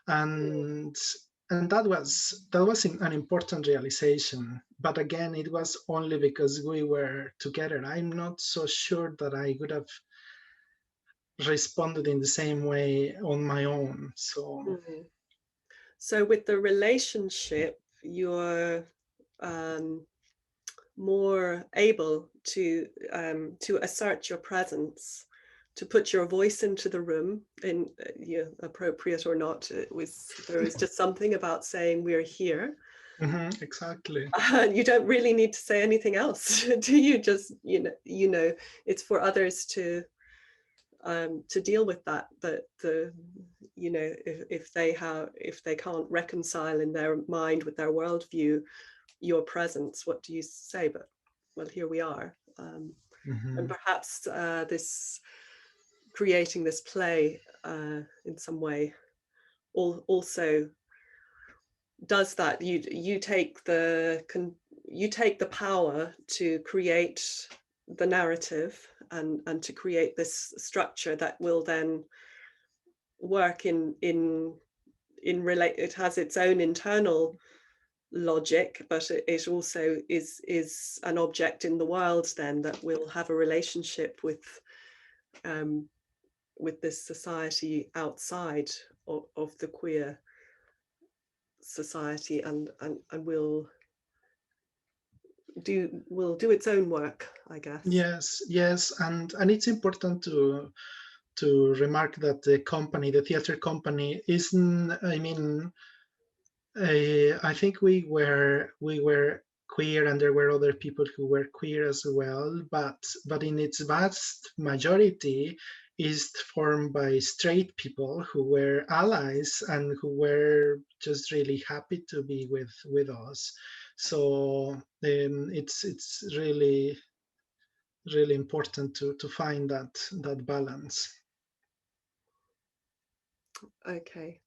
And that was an important realization. But again, it was only because we were together. I'm not so sure that I would have responded in the same way on my own. So so with the relationship, you're more able to assert your presence, to put your voice into the room, in appropriate or not. There was just something about saying we're here. Exactly. You don't really need to say anything else, do you? Just it's for others to deal with that. But if they can't reconcile in their mind with their worldview your presence, what do you say? But well, here we are. And perhaps this creating this play in some way also does that. You take the power to create the narrative and to create this structure that will then work in relate. It has its own internal logic, but it also is an object in the world then that will have a relationship with this society outside of the queer society, and will do its own work, I guess. Yes, and it's important to remark that the theater company isn't, I think we were queer, and there were other people who were queer as well, but in its vast majority is formed by straight people who were allies and who were just really happy to be with us. So it's really important to find that balance. Okay.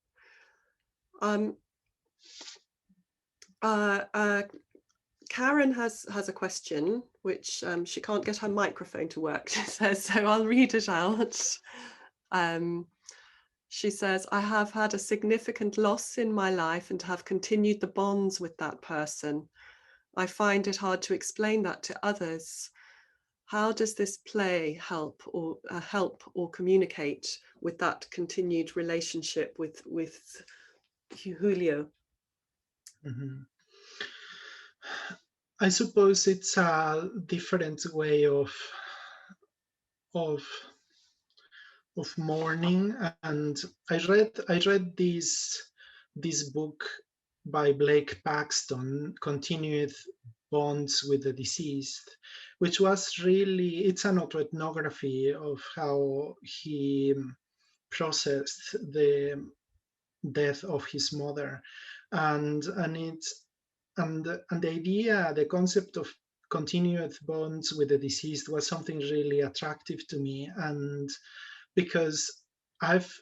Karen has a question, which she can't get her microphone to work, she says, so I'll read it out. She says, I have had a significant loss in my life and have continued the bonds with that person. I find it hard to explain that to others. How does this play help or communicate with that continued relationship with Julio? I suppose it's a different way of mourning. And I read this book by Blake Paxton, Continued Bonds with the Deceased, which was really, it's an autoethnography of how he processed the death of his mother. And the idea, the concept of continued bonds with the deceased was something really attractive to me. And because I've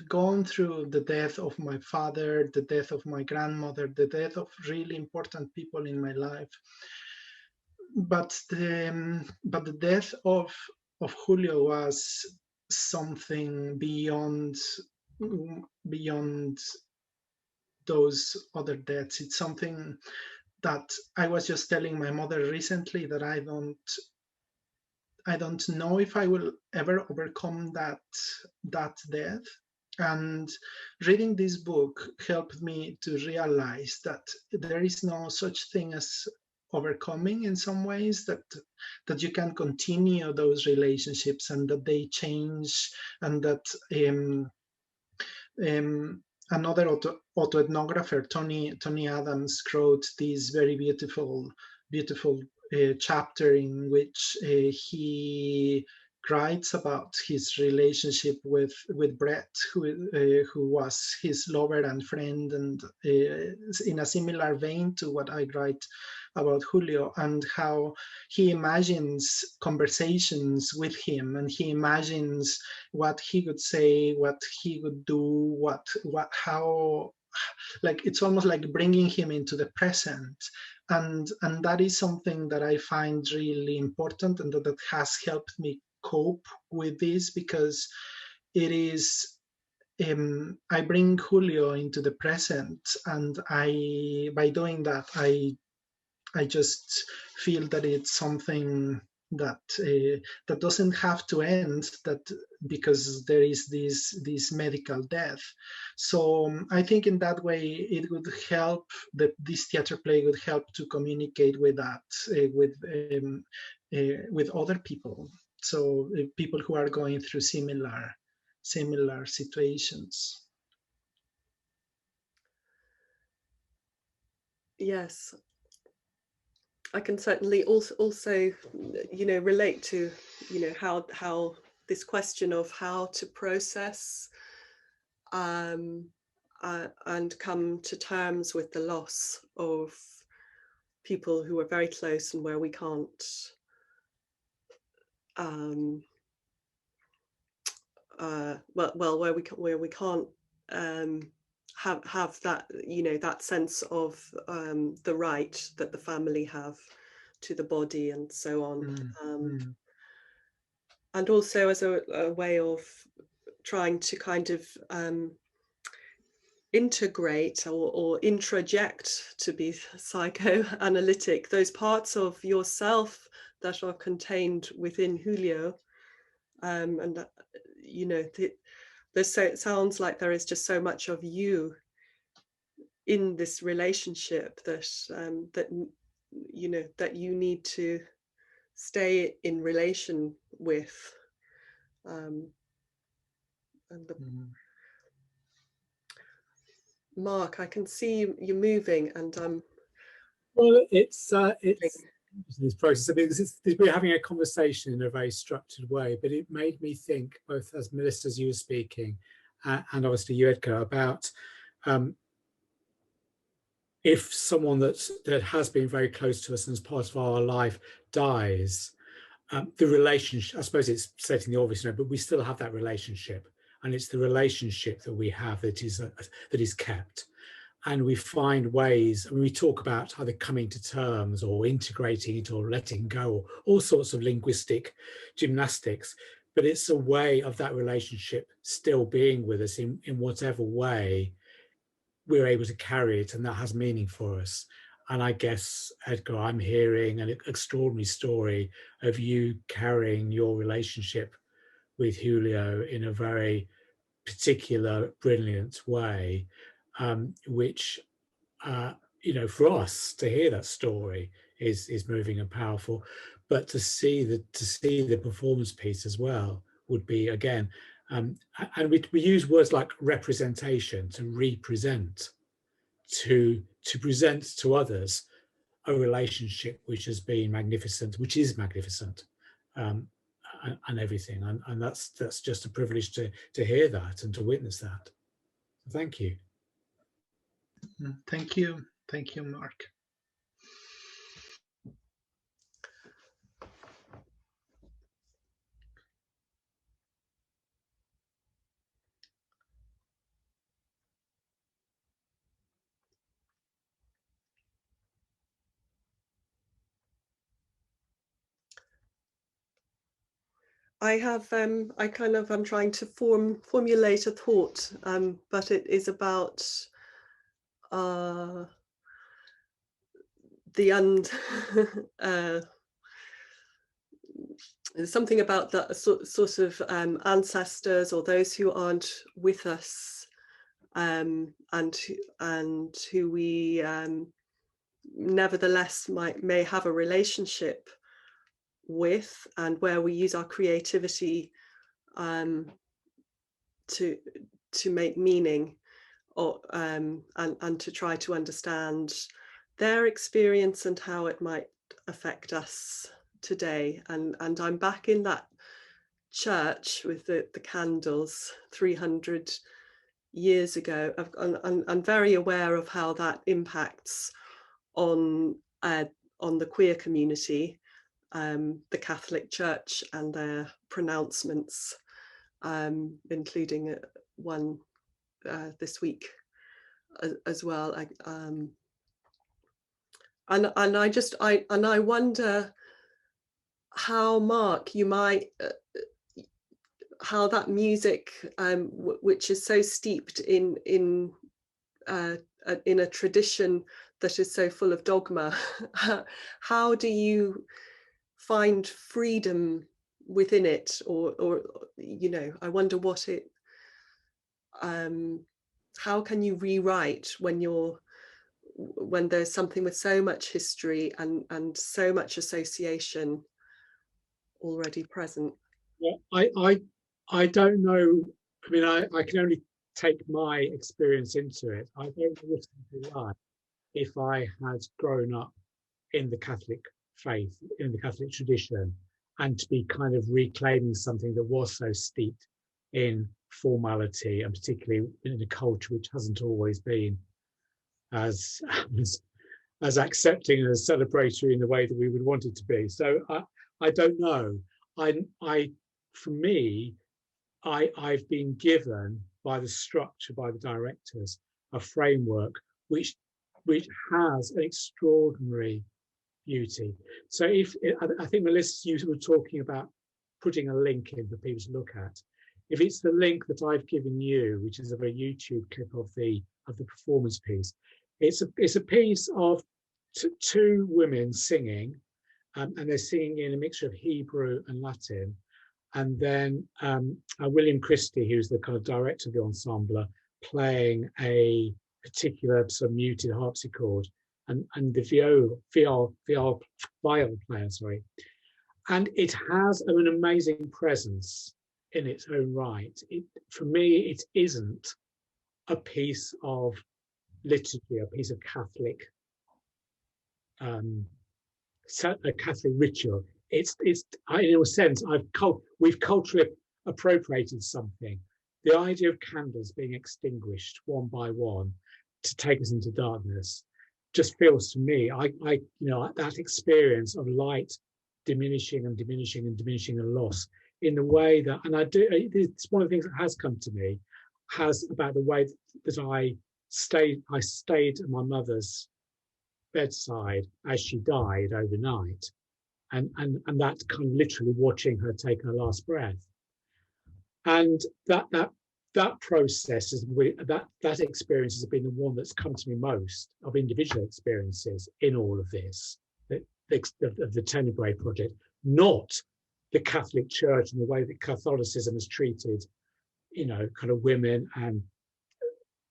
gone through the death of my father, the death of my grandmother, the death of really important people in my life. But the death of Julio was something beyond those other deaths. It's something that I was just telling my mother recently, that I don't know if I will ever overcome that death. And reading this book helped me to realize that there is no such thing as overcoming, in some ways, that you can continue those relationships and that they change, and that another autoethnographer, Tony Adams, wrote this very beautiful chapter in which he writes about his relationship with Brett, who was his lover and friend, and in a similar vein to what I write about Julio, and how he imagines conversations with him, and he imagines what he would say, what he would do, how, like, it's almost like bringing him into the present. And that is something that I find really important, and that has helped me cope with this, because it is, I bring Julio into the present, and by doing that, I just feel that it's something that that doesn't have to end, that because there is this medical death. So I think in that way it would help, that this theater play would help to communicate with that, with other people. So people who are going through similar situations. Yes, I can certainly also relate to how this question of how to process and come to terms with the loss of people who are very close, and where we can't where we can't have that, that sense of the right that the family have to the body, and so on. And also as a way of trying to kind of integrate or introject, to be psychoanalytic, those parts of yourself that are contained within Julio, and that, it sounds like there is just so much of you in this relationship that that you need to stay in relation with, and Mark, I can see you moving, and well, it's this process, because we're having a conversation in a very structured way, but it made me think, both as Melissa, as you were speaking, and obviously you, Edgar, about if someone that has been very close to us and as part of our life dies, the relationship, I suppose it's stating the obvious, but we still have that relationship, and it's the relationship that we have that is kept. And we find ways, and we talk about either coming to terms or integrating it or letting go, or all sorts of linguistic gymnastics, but it's a way of that relationship still being with us in whatever way we're able to carry it, and that has meaning for us. And I guess, Edgar, I'm hearing an extraordinary story of you carrying your relationship with Julio in a very particular, brilliant way, which, for us to hear that story is moving and powerful. But to see the performance piece as well would be, again, and we use words like representation, to represent, to present to others a relationship which has been magnificent, which is magnificent, and everything. And that's just a privilege to hear that and to witness that. Thank you. Thank you. Thank you, Mark. I'm trying to formulate a thought, but it is about something about the sort of ancestors, or those who aren't with us, and who we nevertheless may have a relationship with, and where we use our creativity to make meaning or, and to try to understand their experience and how it might affect us today. And I'm back in that church with the candles 300 years ago. I'm very aware of how that impacts on the queer community, the Catholic Church and their pronouncements, including one this week as well. And I wonder how, Mark, you might how that music, which is so steeped in a tradition that is so full of dogma, how do you find freedom within it, or you know, I wonder what it, how can you rewrite when there's something with so much history and so much association already present? Yeah, I don't know. I mean, I can only take my experience into it. I don't know what it would be like if I had grown up in the Catholic faith, in the Catholic tradition, and to be kind of reclaiming something that was so steeped in formality, and particularly in a culture which hasn't always been as accepting and as celebratory in the way that we would want it to be. So I don't know. For me, I've been given by the structure, by the directors, a framework which has an extraordinary beauty. So I think, Melissa, you were talking about putting a link in for people to look at. If it's the link that I've given you, which is of a YouTube clip of the performance piece, it's a piece of two women singing, and they're singing in a mixture of Hebrew and Latin. And then William Christie, who's the kind of director of the ensemble, playing a particular sort of muted harpsichord, and the viol player, sorry. And it has an amazing presence in its own right. For me, it isn't a piece of liturgy, a piece of Catholic, a Catholic ritual. It's in a sense, we've culturally appropriated something. The idea of candles being extinguished one by one to take us into darkness just feels to me, that experience of light diminishing and diminishing and diminishing and loss in the way that, and it's one of the things that has come to me, about the way that I stayed at my mother's bedside as she died overnight, and that kind of literally watching her take her last breath, and that process that experience has been the one that's come to me most of individual experiences in all of this, of the Tenebrae project, not the Catholic Church and the way that Catholicism has treated, kind of women and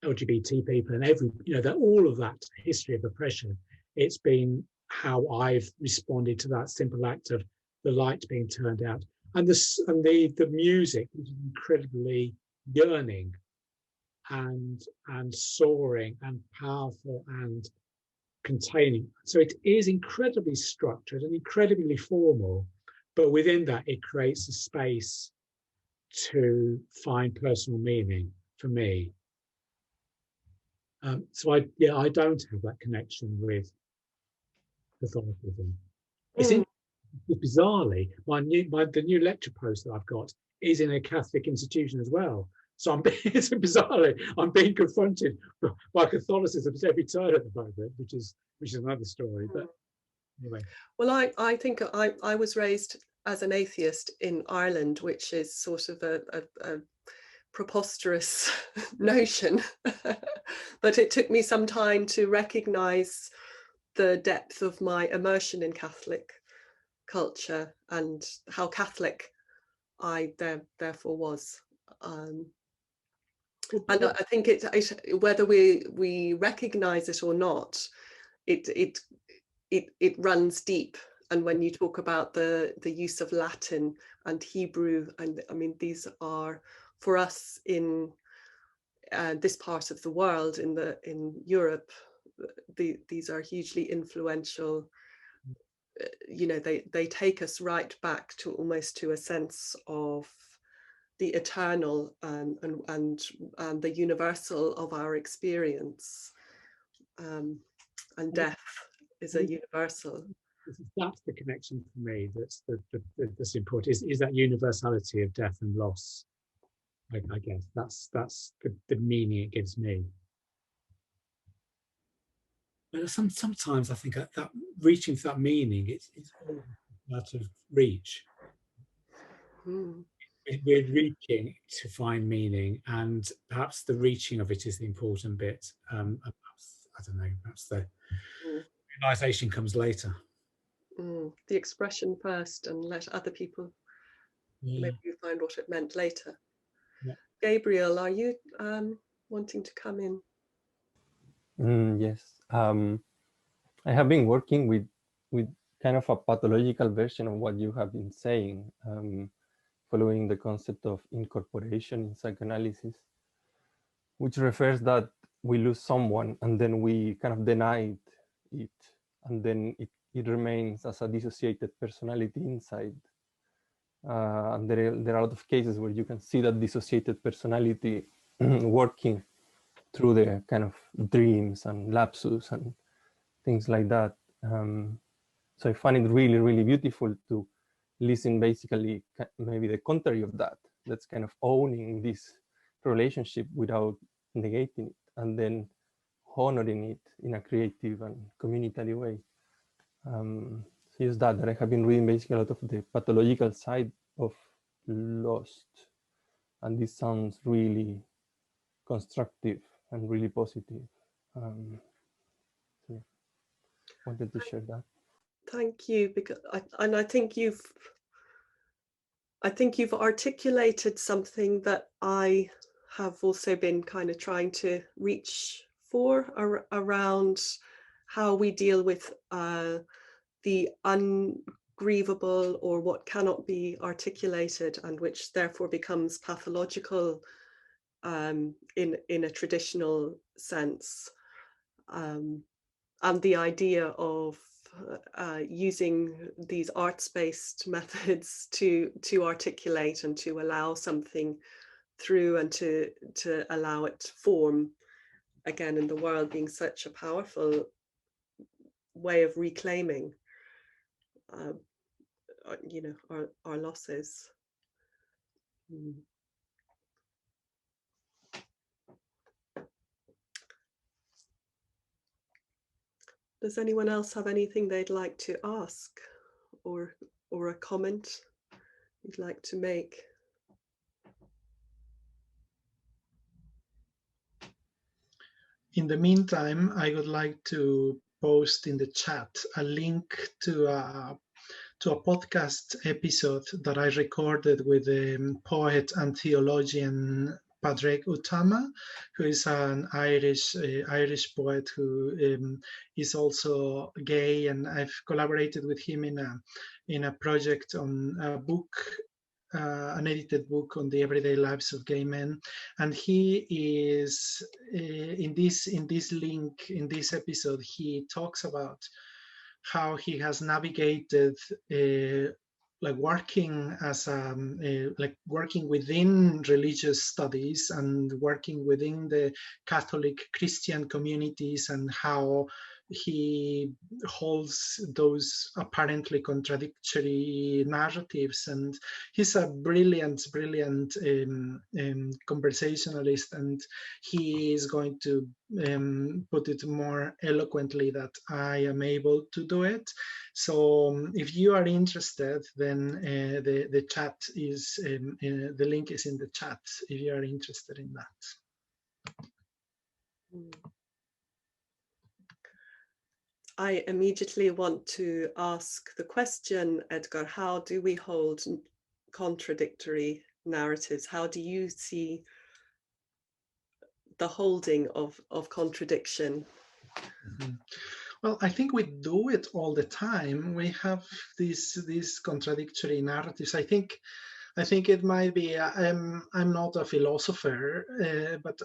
LGBT people and that all of that history of oppression. It's been how I've responded to that simple act of the light being turned out, and the music, which is incredibly yearning and soaring and powerful and containing. So it is incredibly structured and incredibly formal, but within that it creates a space to find personal meaning for me. So I don't have that connection with Catholicism. It's bizarrely, the new lecture post that I've got is in a Catholic institution as well. So I'm being confronted by Catholicism at every turn at the moment, which is another story. But anyway. Well, I think I was raised as an atheist in Ireland, which is sort of a preposterous notion. But it took me some time to recognize the depth of my immersion in Catholic culture and how Catholic I therefore was. And I think whether we recognize it or not, it runs deep. And when you talk about the use of Latin and Hebrew, and I mean, these are for us in this part of the world, in Europe, these are hugely influential. You know, they take us right back to almost to a sense of the eternal and the universal of our experience. And death is a universal. That's the connection for me. That's important. Is that universality of death and loss. I guess that's the meaning it gives me. But sometimes I think that reaching for that meaning, it's out of reach. We're reaching to find meaning, and perhaps the reaching of it is the important bit. Perhaps, I don't know, perhaps the realization comes later. The expression first, and let other people maybe you find what it meant later. Yeah. Gabriel, are you wanting to come in? Yes. I have been working with kind of a pathological version of what you have been saying, following the concept of incorporation in psychoanalysis, which refers that we lose someone and then we kind of deny it, and then it remains as a dissociated personality inside. And there are a lot of cases where you can see that dissociated personality working through the kind of dreams and lapsus and things like that. So I find it really, really beautiful to listen basically maybe the contrary of that. That's kind of owning this relationship without negating it, and then honoring it in a creative and community way. So it's that I have been reading basically a lot of the pathological side of Lost, and this sounds really constructive and really positive. So wanted to share that. Thank you, because I think you've articulated something that I have also been kind of trying to reach for around how we deal with the ungrievable, or what cannot be articulated, and which therefore becomes pathological in a traditional sense, and the idea of using these arts-based methods to articulate and to allow something through, and to allow it to form again in the world, being such a powerful way of reclaiming you know, our losses. Does anyone else have anything they'd like to ask, or a comment you'd like to make? In the meantime, I would like to post in the chat a link to a podcast episode that I recorded with the poet and theologian Padraig Utama, who is an Irish poet who is also gay, and I've collaborated with him in a project on a book, an edited book on the everyday lives of gay men. And he is in this link, in this episode, he talks about how he has navigated like working as like working within religious studies and working within the Catholic Christian communities, and how he holds those apparently contradictory narratives. And he's a brilliant conversationalist, and he is going to put it more eloquently that I am able to do it. So if you are interested, then the chat is the link is in the chat if you are interested in that. I immediately want to ask the question, Edgar, how do we hold contradictory narratives? How do you see the holding of contradiction? Well, I think we do it all the time. We have these contradictory narratives. I think I think it might be. I'm not a philosopher, but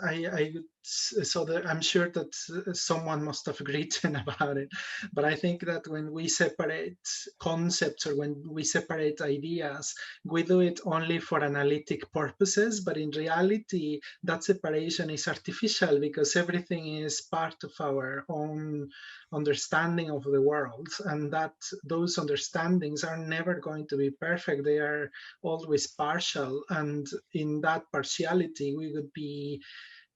so that I'm sure that someone must have written about it. But I think that when we separate concepts or when we separate ideas, we do it only for analytic purposes. But in reality, that separation is artificial because everything is part of our own understanding of the world, and that those understandings are never going to be perfect. They are always partial, and in that partiality we would be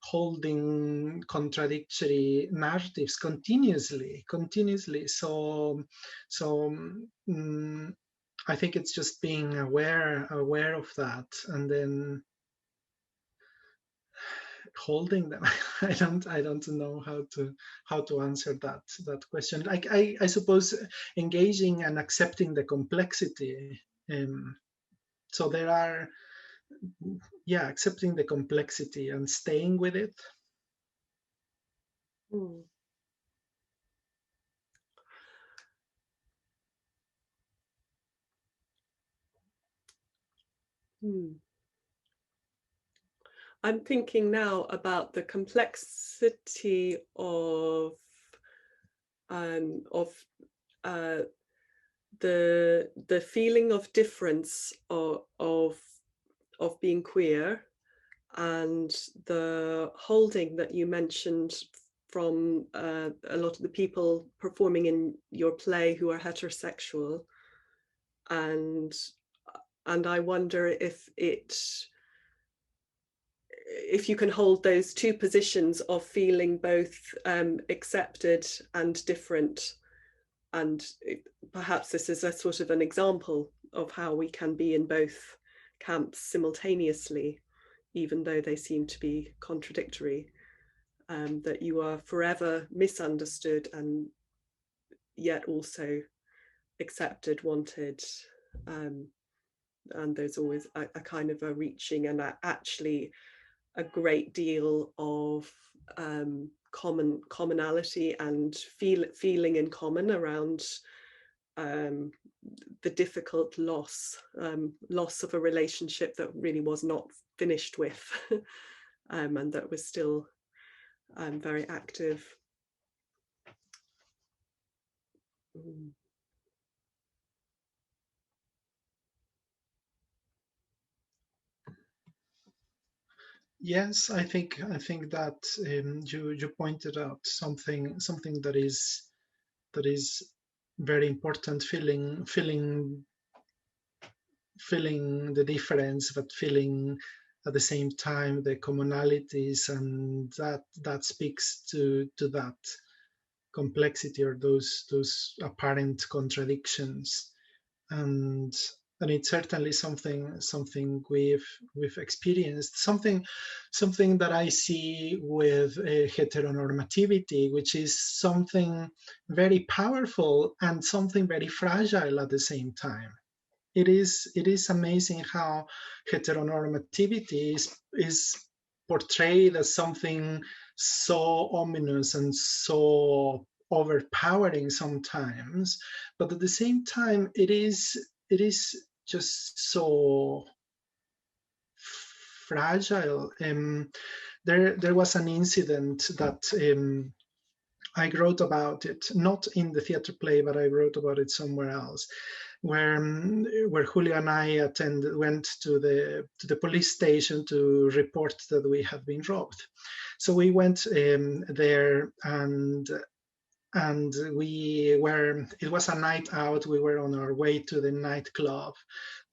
holding contradictory narratives continuously. So I think it's just being aware of that, and then holding them. I don't know how to answer that question. I suppose engaging and accepting the complexity. So there are, yeah, accepting the complexity and staying with it. Hmm. Hmm. I'm thinking now about the complexity of the feeling of difference of being queer, and the holding that you mentioned from a lot of the people performing in your play who are heterosexual, and I wonder if you can hold those two positions of feeling both accepted and different, and perhaps this is a sort of an example of how we can be in both camps simultaneously, even though they seem to be contradictory, that you are forever misunderstood and yet also accepted, wanted, and there's always a kind of a reaching and actually a great deal of commonality and feeling in common around the difficult loss of a relationship that really was not finished with, and that was still very active. Yes, I think that you pointed out something that is very important. Feeling the difference, but feeling at the same time the commonalities, and that speaks to that complexity or those apparent contradictions, and it's certainly something we've experienced, something that I see with heteronormativity, which is something very powerful and something very fragile at the same time. It is amazing how heteronormativity is portrayed as something so ominous and so overpowering sometimes, but at the same time it is just so fragile. There was an incident that I wrote about it, not in the theater play, but I wrote about it somewhere else, where Julio and I went to the police station to report that we had been robbed. So we went there, and it was a night out. We were on our way to the nightclub,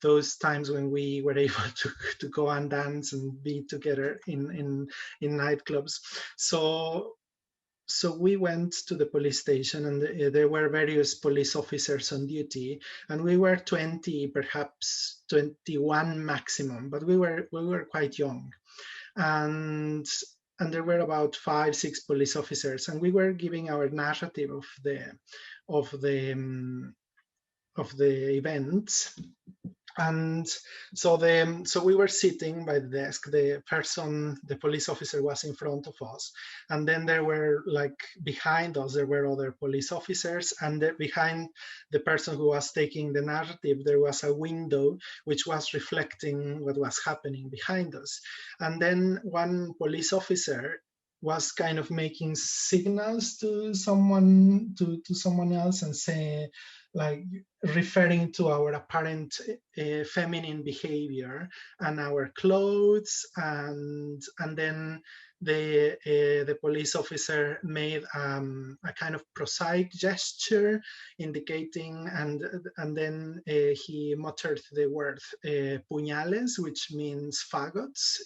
those times when we were able to go and dance and be together in nightclubs. So we went to the police station, and there were various police officers on duty, and we were 20, perhaps 21 maximum, but we were quite young, and there were about 5-6 police officers, and we were giving our narrative of the events. And so we were sitting by the desk. The police officer was in front of us, and then there were, like, behind us there were other police officers, and behind the person who was taking the narrative there was a window which was reflecting what was happening behind us. And then one police officer was kind of making signals to someone else, and say, like, referring to our apparent feminine behavior and our clothes, and then the police officer made a kind of prosaic gesture indicating, and then he muttered the word puñales, which means faggots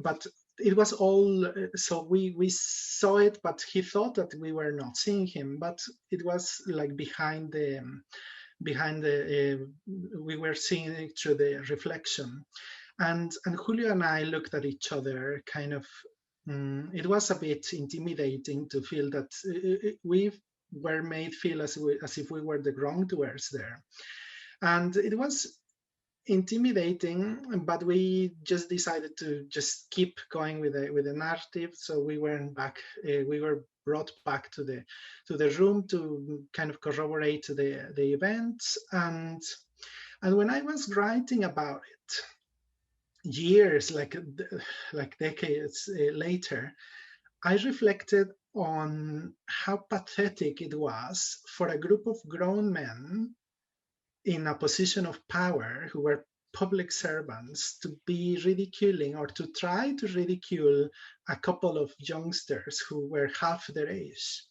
but it was all, so we saw it, but he thought that we were not seeing him, but it was like behind the we were seeing it through the reflection. And Julio and I looked at each other, kind of, it was a bit intimidating to feel that we were made feel as if we were the wrongdoers there. And it was intimidating, but we just decided to just keep going with the narrative. So we were brought back to the room to kind of corroborate the events. And when I was writing about it years, like decades later, I reflected on how pathetic it was for a group of grown men in a position of power, who were public servants, to be ridiculing or to try to ridicule a couple of youngsters who were half their age.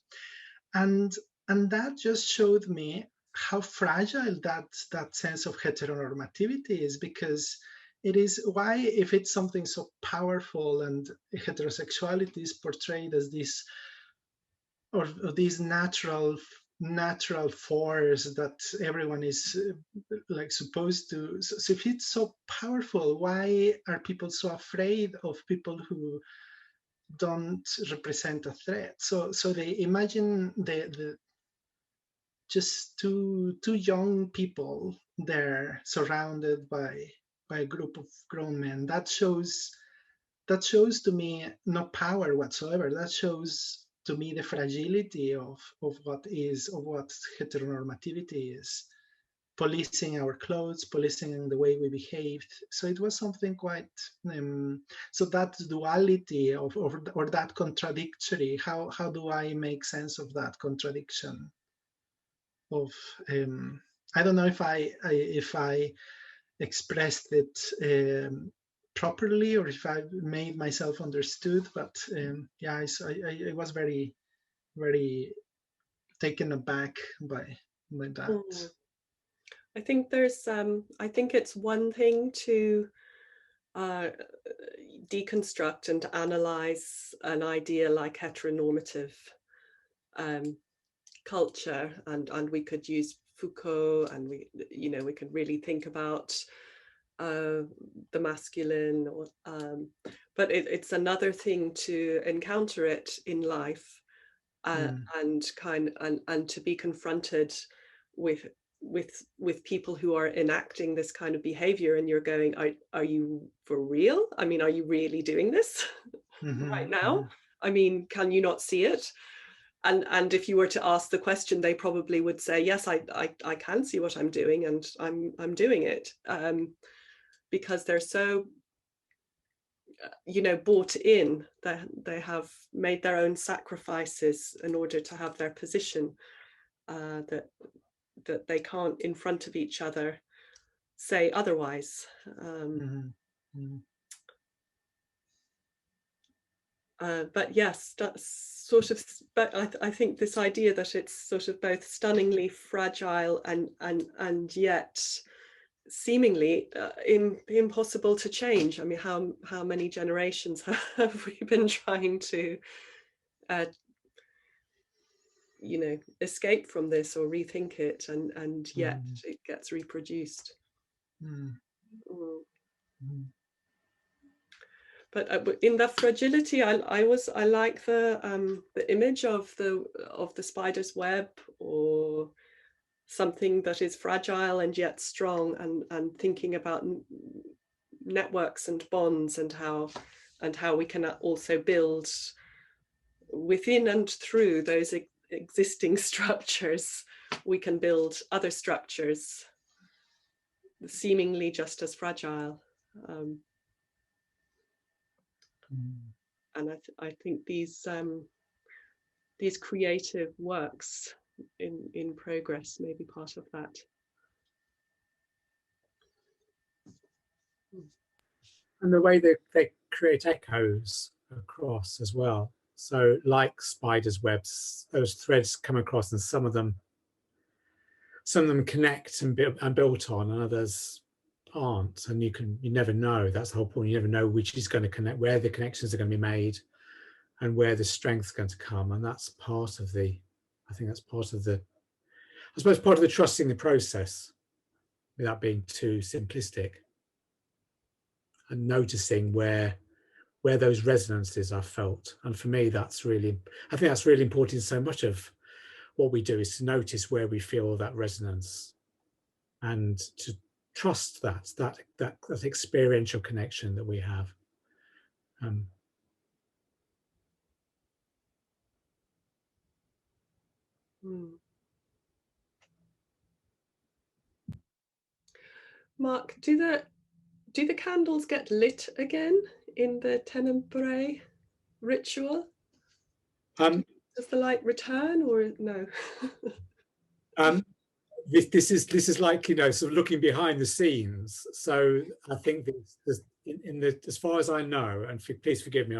And that just showed me how fragile that sense of heteronormativity is, because it is why, if it's something so powerful and heterosexuality is portrayed as this, or this natural force that everyone is like supposed to. So if it's so powerful, why are people so afraid of people who don't represent a threat? So they imagine the just two young people there surrounded by a group of grown men. That shows to me no power whatsoever. That shows to me the fragility of what heteronormativity is, policing our clothes, policing the way we behaved. So it was something quite, so that duality or that contradictory, how do I make sense of that contradiction? Of I don't know if I expressed it properly, or if I made myself understood, but yeah, I was very, very taken aback by that. I think I think it's one thing to deconstruct and analyze an idea like heteronormative culture, and we could use Foucault, and we could really think about the masculine, but it's another thing to encounter it in life, and to be confronted with people who are enacting this kind of behavior, and you're going, are you for real? I mean, are you really doing this right now? I mean, can you not see it? And if you were to ask the question, they probably would say, yes, I can see what I'm doing, and I'm doing it, because they're so bought in, that they have made their own sacrifices in order to have their position, that they can't in front of each other say otherwise. But yes, that's sort of, but I think this idea that it's sort of both stunningly fragile and yet seemingly impossible to change. I mean, how many generations have we been trying to escape from this or rethink it, and yet it gets reproduced. But in that fragility, I like the image of the spider's web, or something that is fragile and yet strong, and thinking about networks and bonds, and how we can also build within and through those existing structures, we can build other structures seemingly just as fragile. And I think these creative works in progress may be part of that. And the way they create echoes across as well. So like spiders' webs, those threads come across, and some of them connect and built on, and others aren't. And you never know. That's the whole point. You never know which is going to connect, where the connections are going to be made, and where the strength's going to come. And that's part of the, I think that's part of the, I suppose, part of the trusting the process, without being too simplistic, and noticing where those resonances are felt. And for me, that's really, I think that's really important. So much of what we do is to notice where we feel that resonance, and to trust that experiential connection that we have. Mark, do the candles get lit again in the Tenebrae ritual? Does the light return, or no? This is like, you know, sort of looking behind the scenes. So I think there's as far as I know, and please forgive me,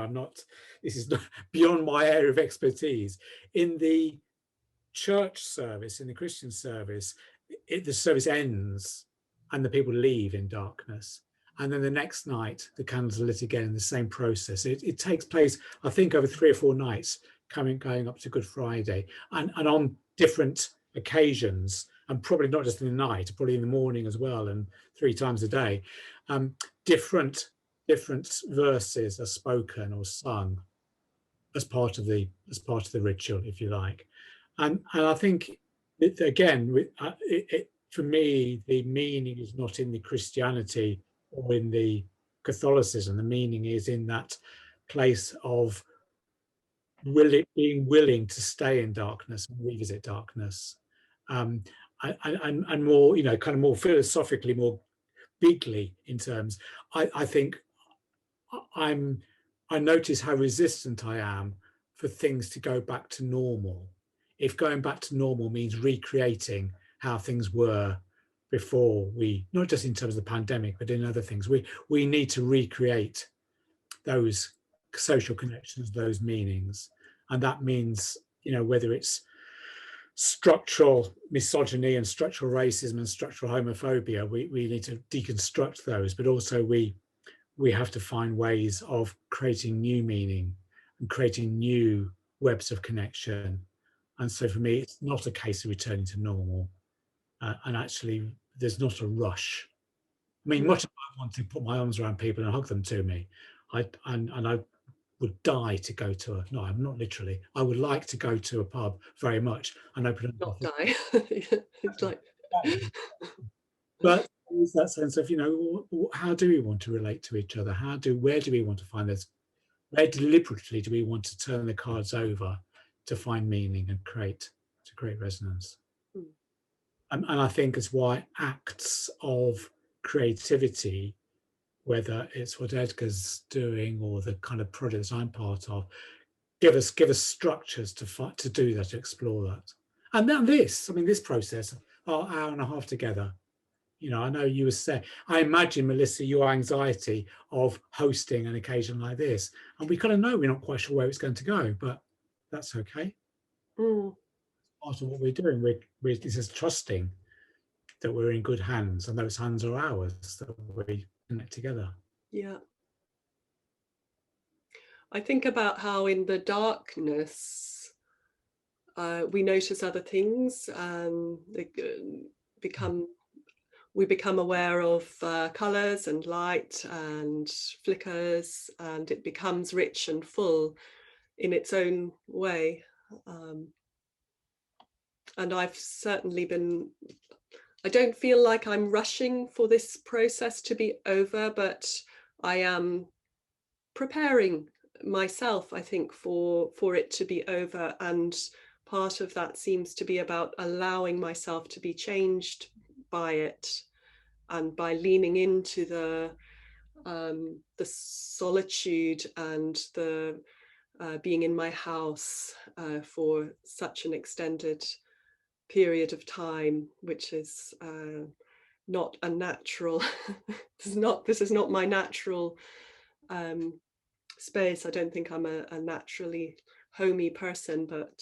this is not beyond my area of expertise. In the church service, in the Christian service, the service ends and the people leave in darkness. And then the next night, the candles are lit again in the same process. It takes place, I think, over 3 or 4 nights, going up to Good Friday, and on different occasions, and probably not just in the night, probably in the morning as well, and 3 times a day. Different verses are spoken or sung as part of the ritual, if you like. And I think again, for me, the meaning is not in the Christianity or in the Catholicism. The meaning is in that place of being willing to stay in darkness and revisit darkness, and more, you know, kind of more philosophically, more bigly in terms. I think I notice how resistant I am for things to go back to normal. If going back to normal means recreating how things were before, not just in terms of the pandemic, but in other things, we need to recreate those social connections, those meanings. And that means, you know, whether it's structural misogyny and structural racism and structural homophobia, we need to deconstruct those, but also we have to find ways of creating new meaning and creating new webs of connection. And so for me, it's not a case of returning to normal. And actually, there's not a rush. I mean, much as I want to put my arms around people and hug them to me, I would die to go to no, I'm not literally. I would like to go to a pub very much and open a Not die. It's like... But there's that sense of, you know, how do we want to relate to each other? Where do we want to find this? Where deliberately do we want to turn the cards over to find meaning and create resonance? And I think it's why acts of creativity, whether it's what Edgar's doing or the kind of projects I'm part of, give us structures to do that, to explore that. And then this process, our hour and a half together. You know, I know you were saying, I imagine, Melissa, your anxiety of hosting an occasion like this, and we kind of know we're not quite sure where it's going to go, but that's okay. Part of what we're doing, this is trusting that we're in good hands, and those hands are ours, that we connect together. Yeah. I think about how in the darkness we notice other things, and we become aware of colours and light and flickers, and it becomes rich and full in its own way. And I've certainly been, I don't feel like I'm rushing for this process to be over, but I am preparing myself, I think, for it to be over. And part of that seems to be about allowing myself to be changed by it, and by leaning into the solitude and the being in my house for such an extended period of time, which is not a natural this is not my natural space. I don't think I'm a naturally homey person, but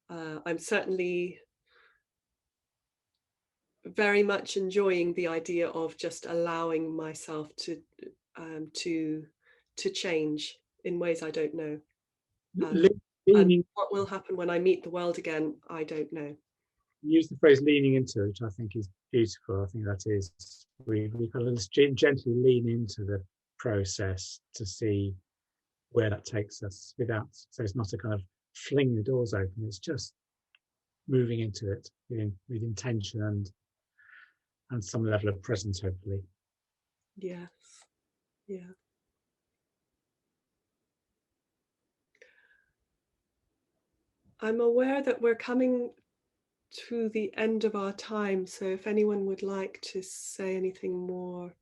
I'm certainly very much enjoying the idea of just allowing myself to change in ways I don't know. And what will happen when I meet the world again, I don't know. Use the phrase leaning into it, which I think is beautiful. I think that is, we kind of gently lean into the process to see where that takes us without, so it's not a kind of fling the doors open, it's just moving into it with intention and some level of presence, hopefully. Yes, yeah. I'm aware that we're coming to the end of our time, so if anyone would like to say anything more,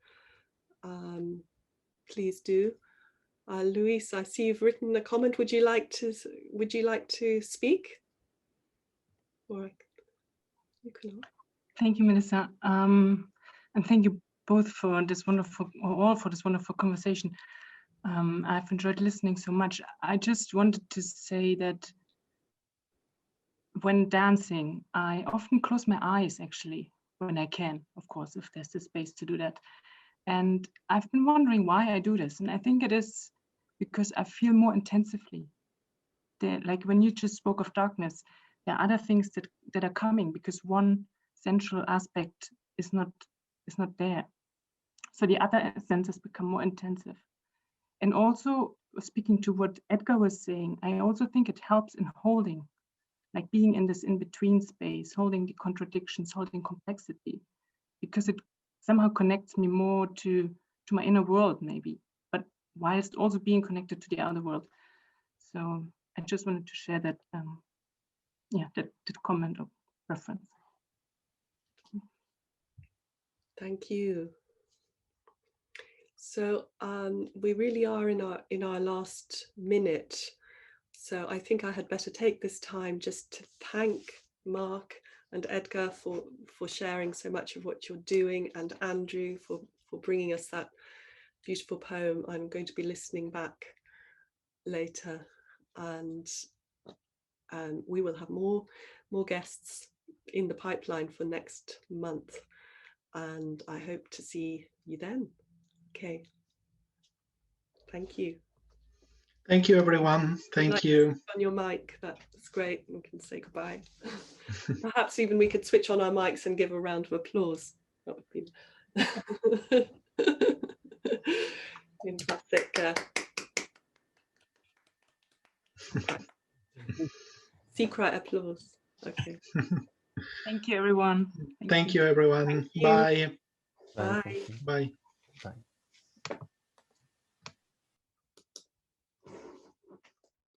please do. Luis, I see you've written a comment. Would you like to speak? Or you can. Thank you, Melissa, and thank you both for this wonderful, or all for this wonderful conversation. I've enjoyed listening so much. I just wanted to say that when dancing, I often close my eyes, actually, when I can, of course, if there's the space to do that. And I've been wondering why I do this. And I think it is because I feel more intensively. Like when you just spoke of darkness, there are other things that are coming because one central aspect is not there. So the other senses become more intensive. And also, speaking to what Edgar was saying, I also think it helps in holding, like being in this in-between space, holding the contradictions, holding complexity, because it somehow connects me more to my inner world, maybe, but whilst also being connected to the outer world. So I just wanted to share that, that comment of reference. Thank you. So we really are in our last minute. So I think I had better take this time just to thank Mark and Edgar for sharing so much of what you're doing, and Andrew for bringing us that beautiful poem. I'm going to be listening back later, and we will have more guests in the pipeline for next month, and I hope to see you then. Okay. Thank you. Thank you, everyone. Thank you. On your mic, that's great. We can say goodbye. Perhaps even we could switch on our mics and give a round of applause. That would be fantastic. CCRI applause. Okay. Thank you, everyone. Thank you, everyone. Thank you. Bye. Bye. Bye. Bye.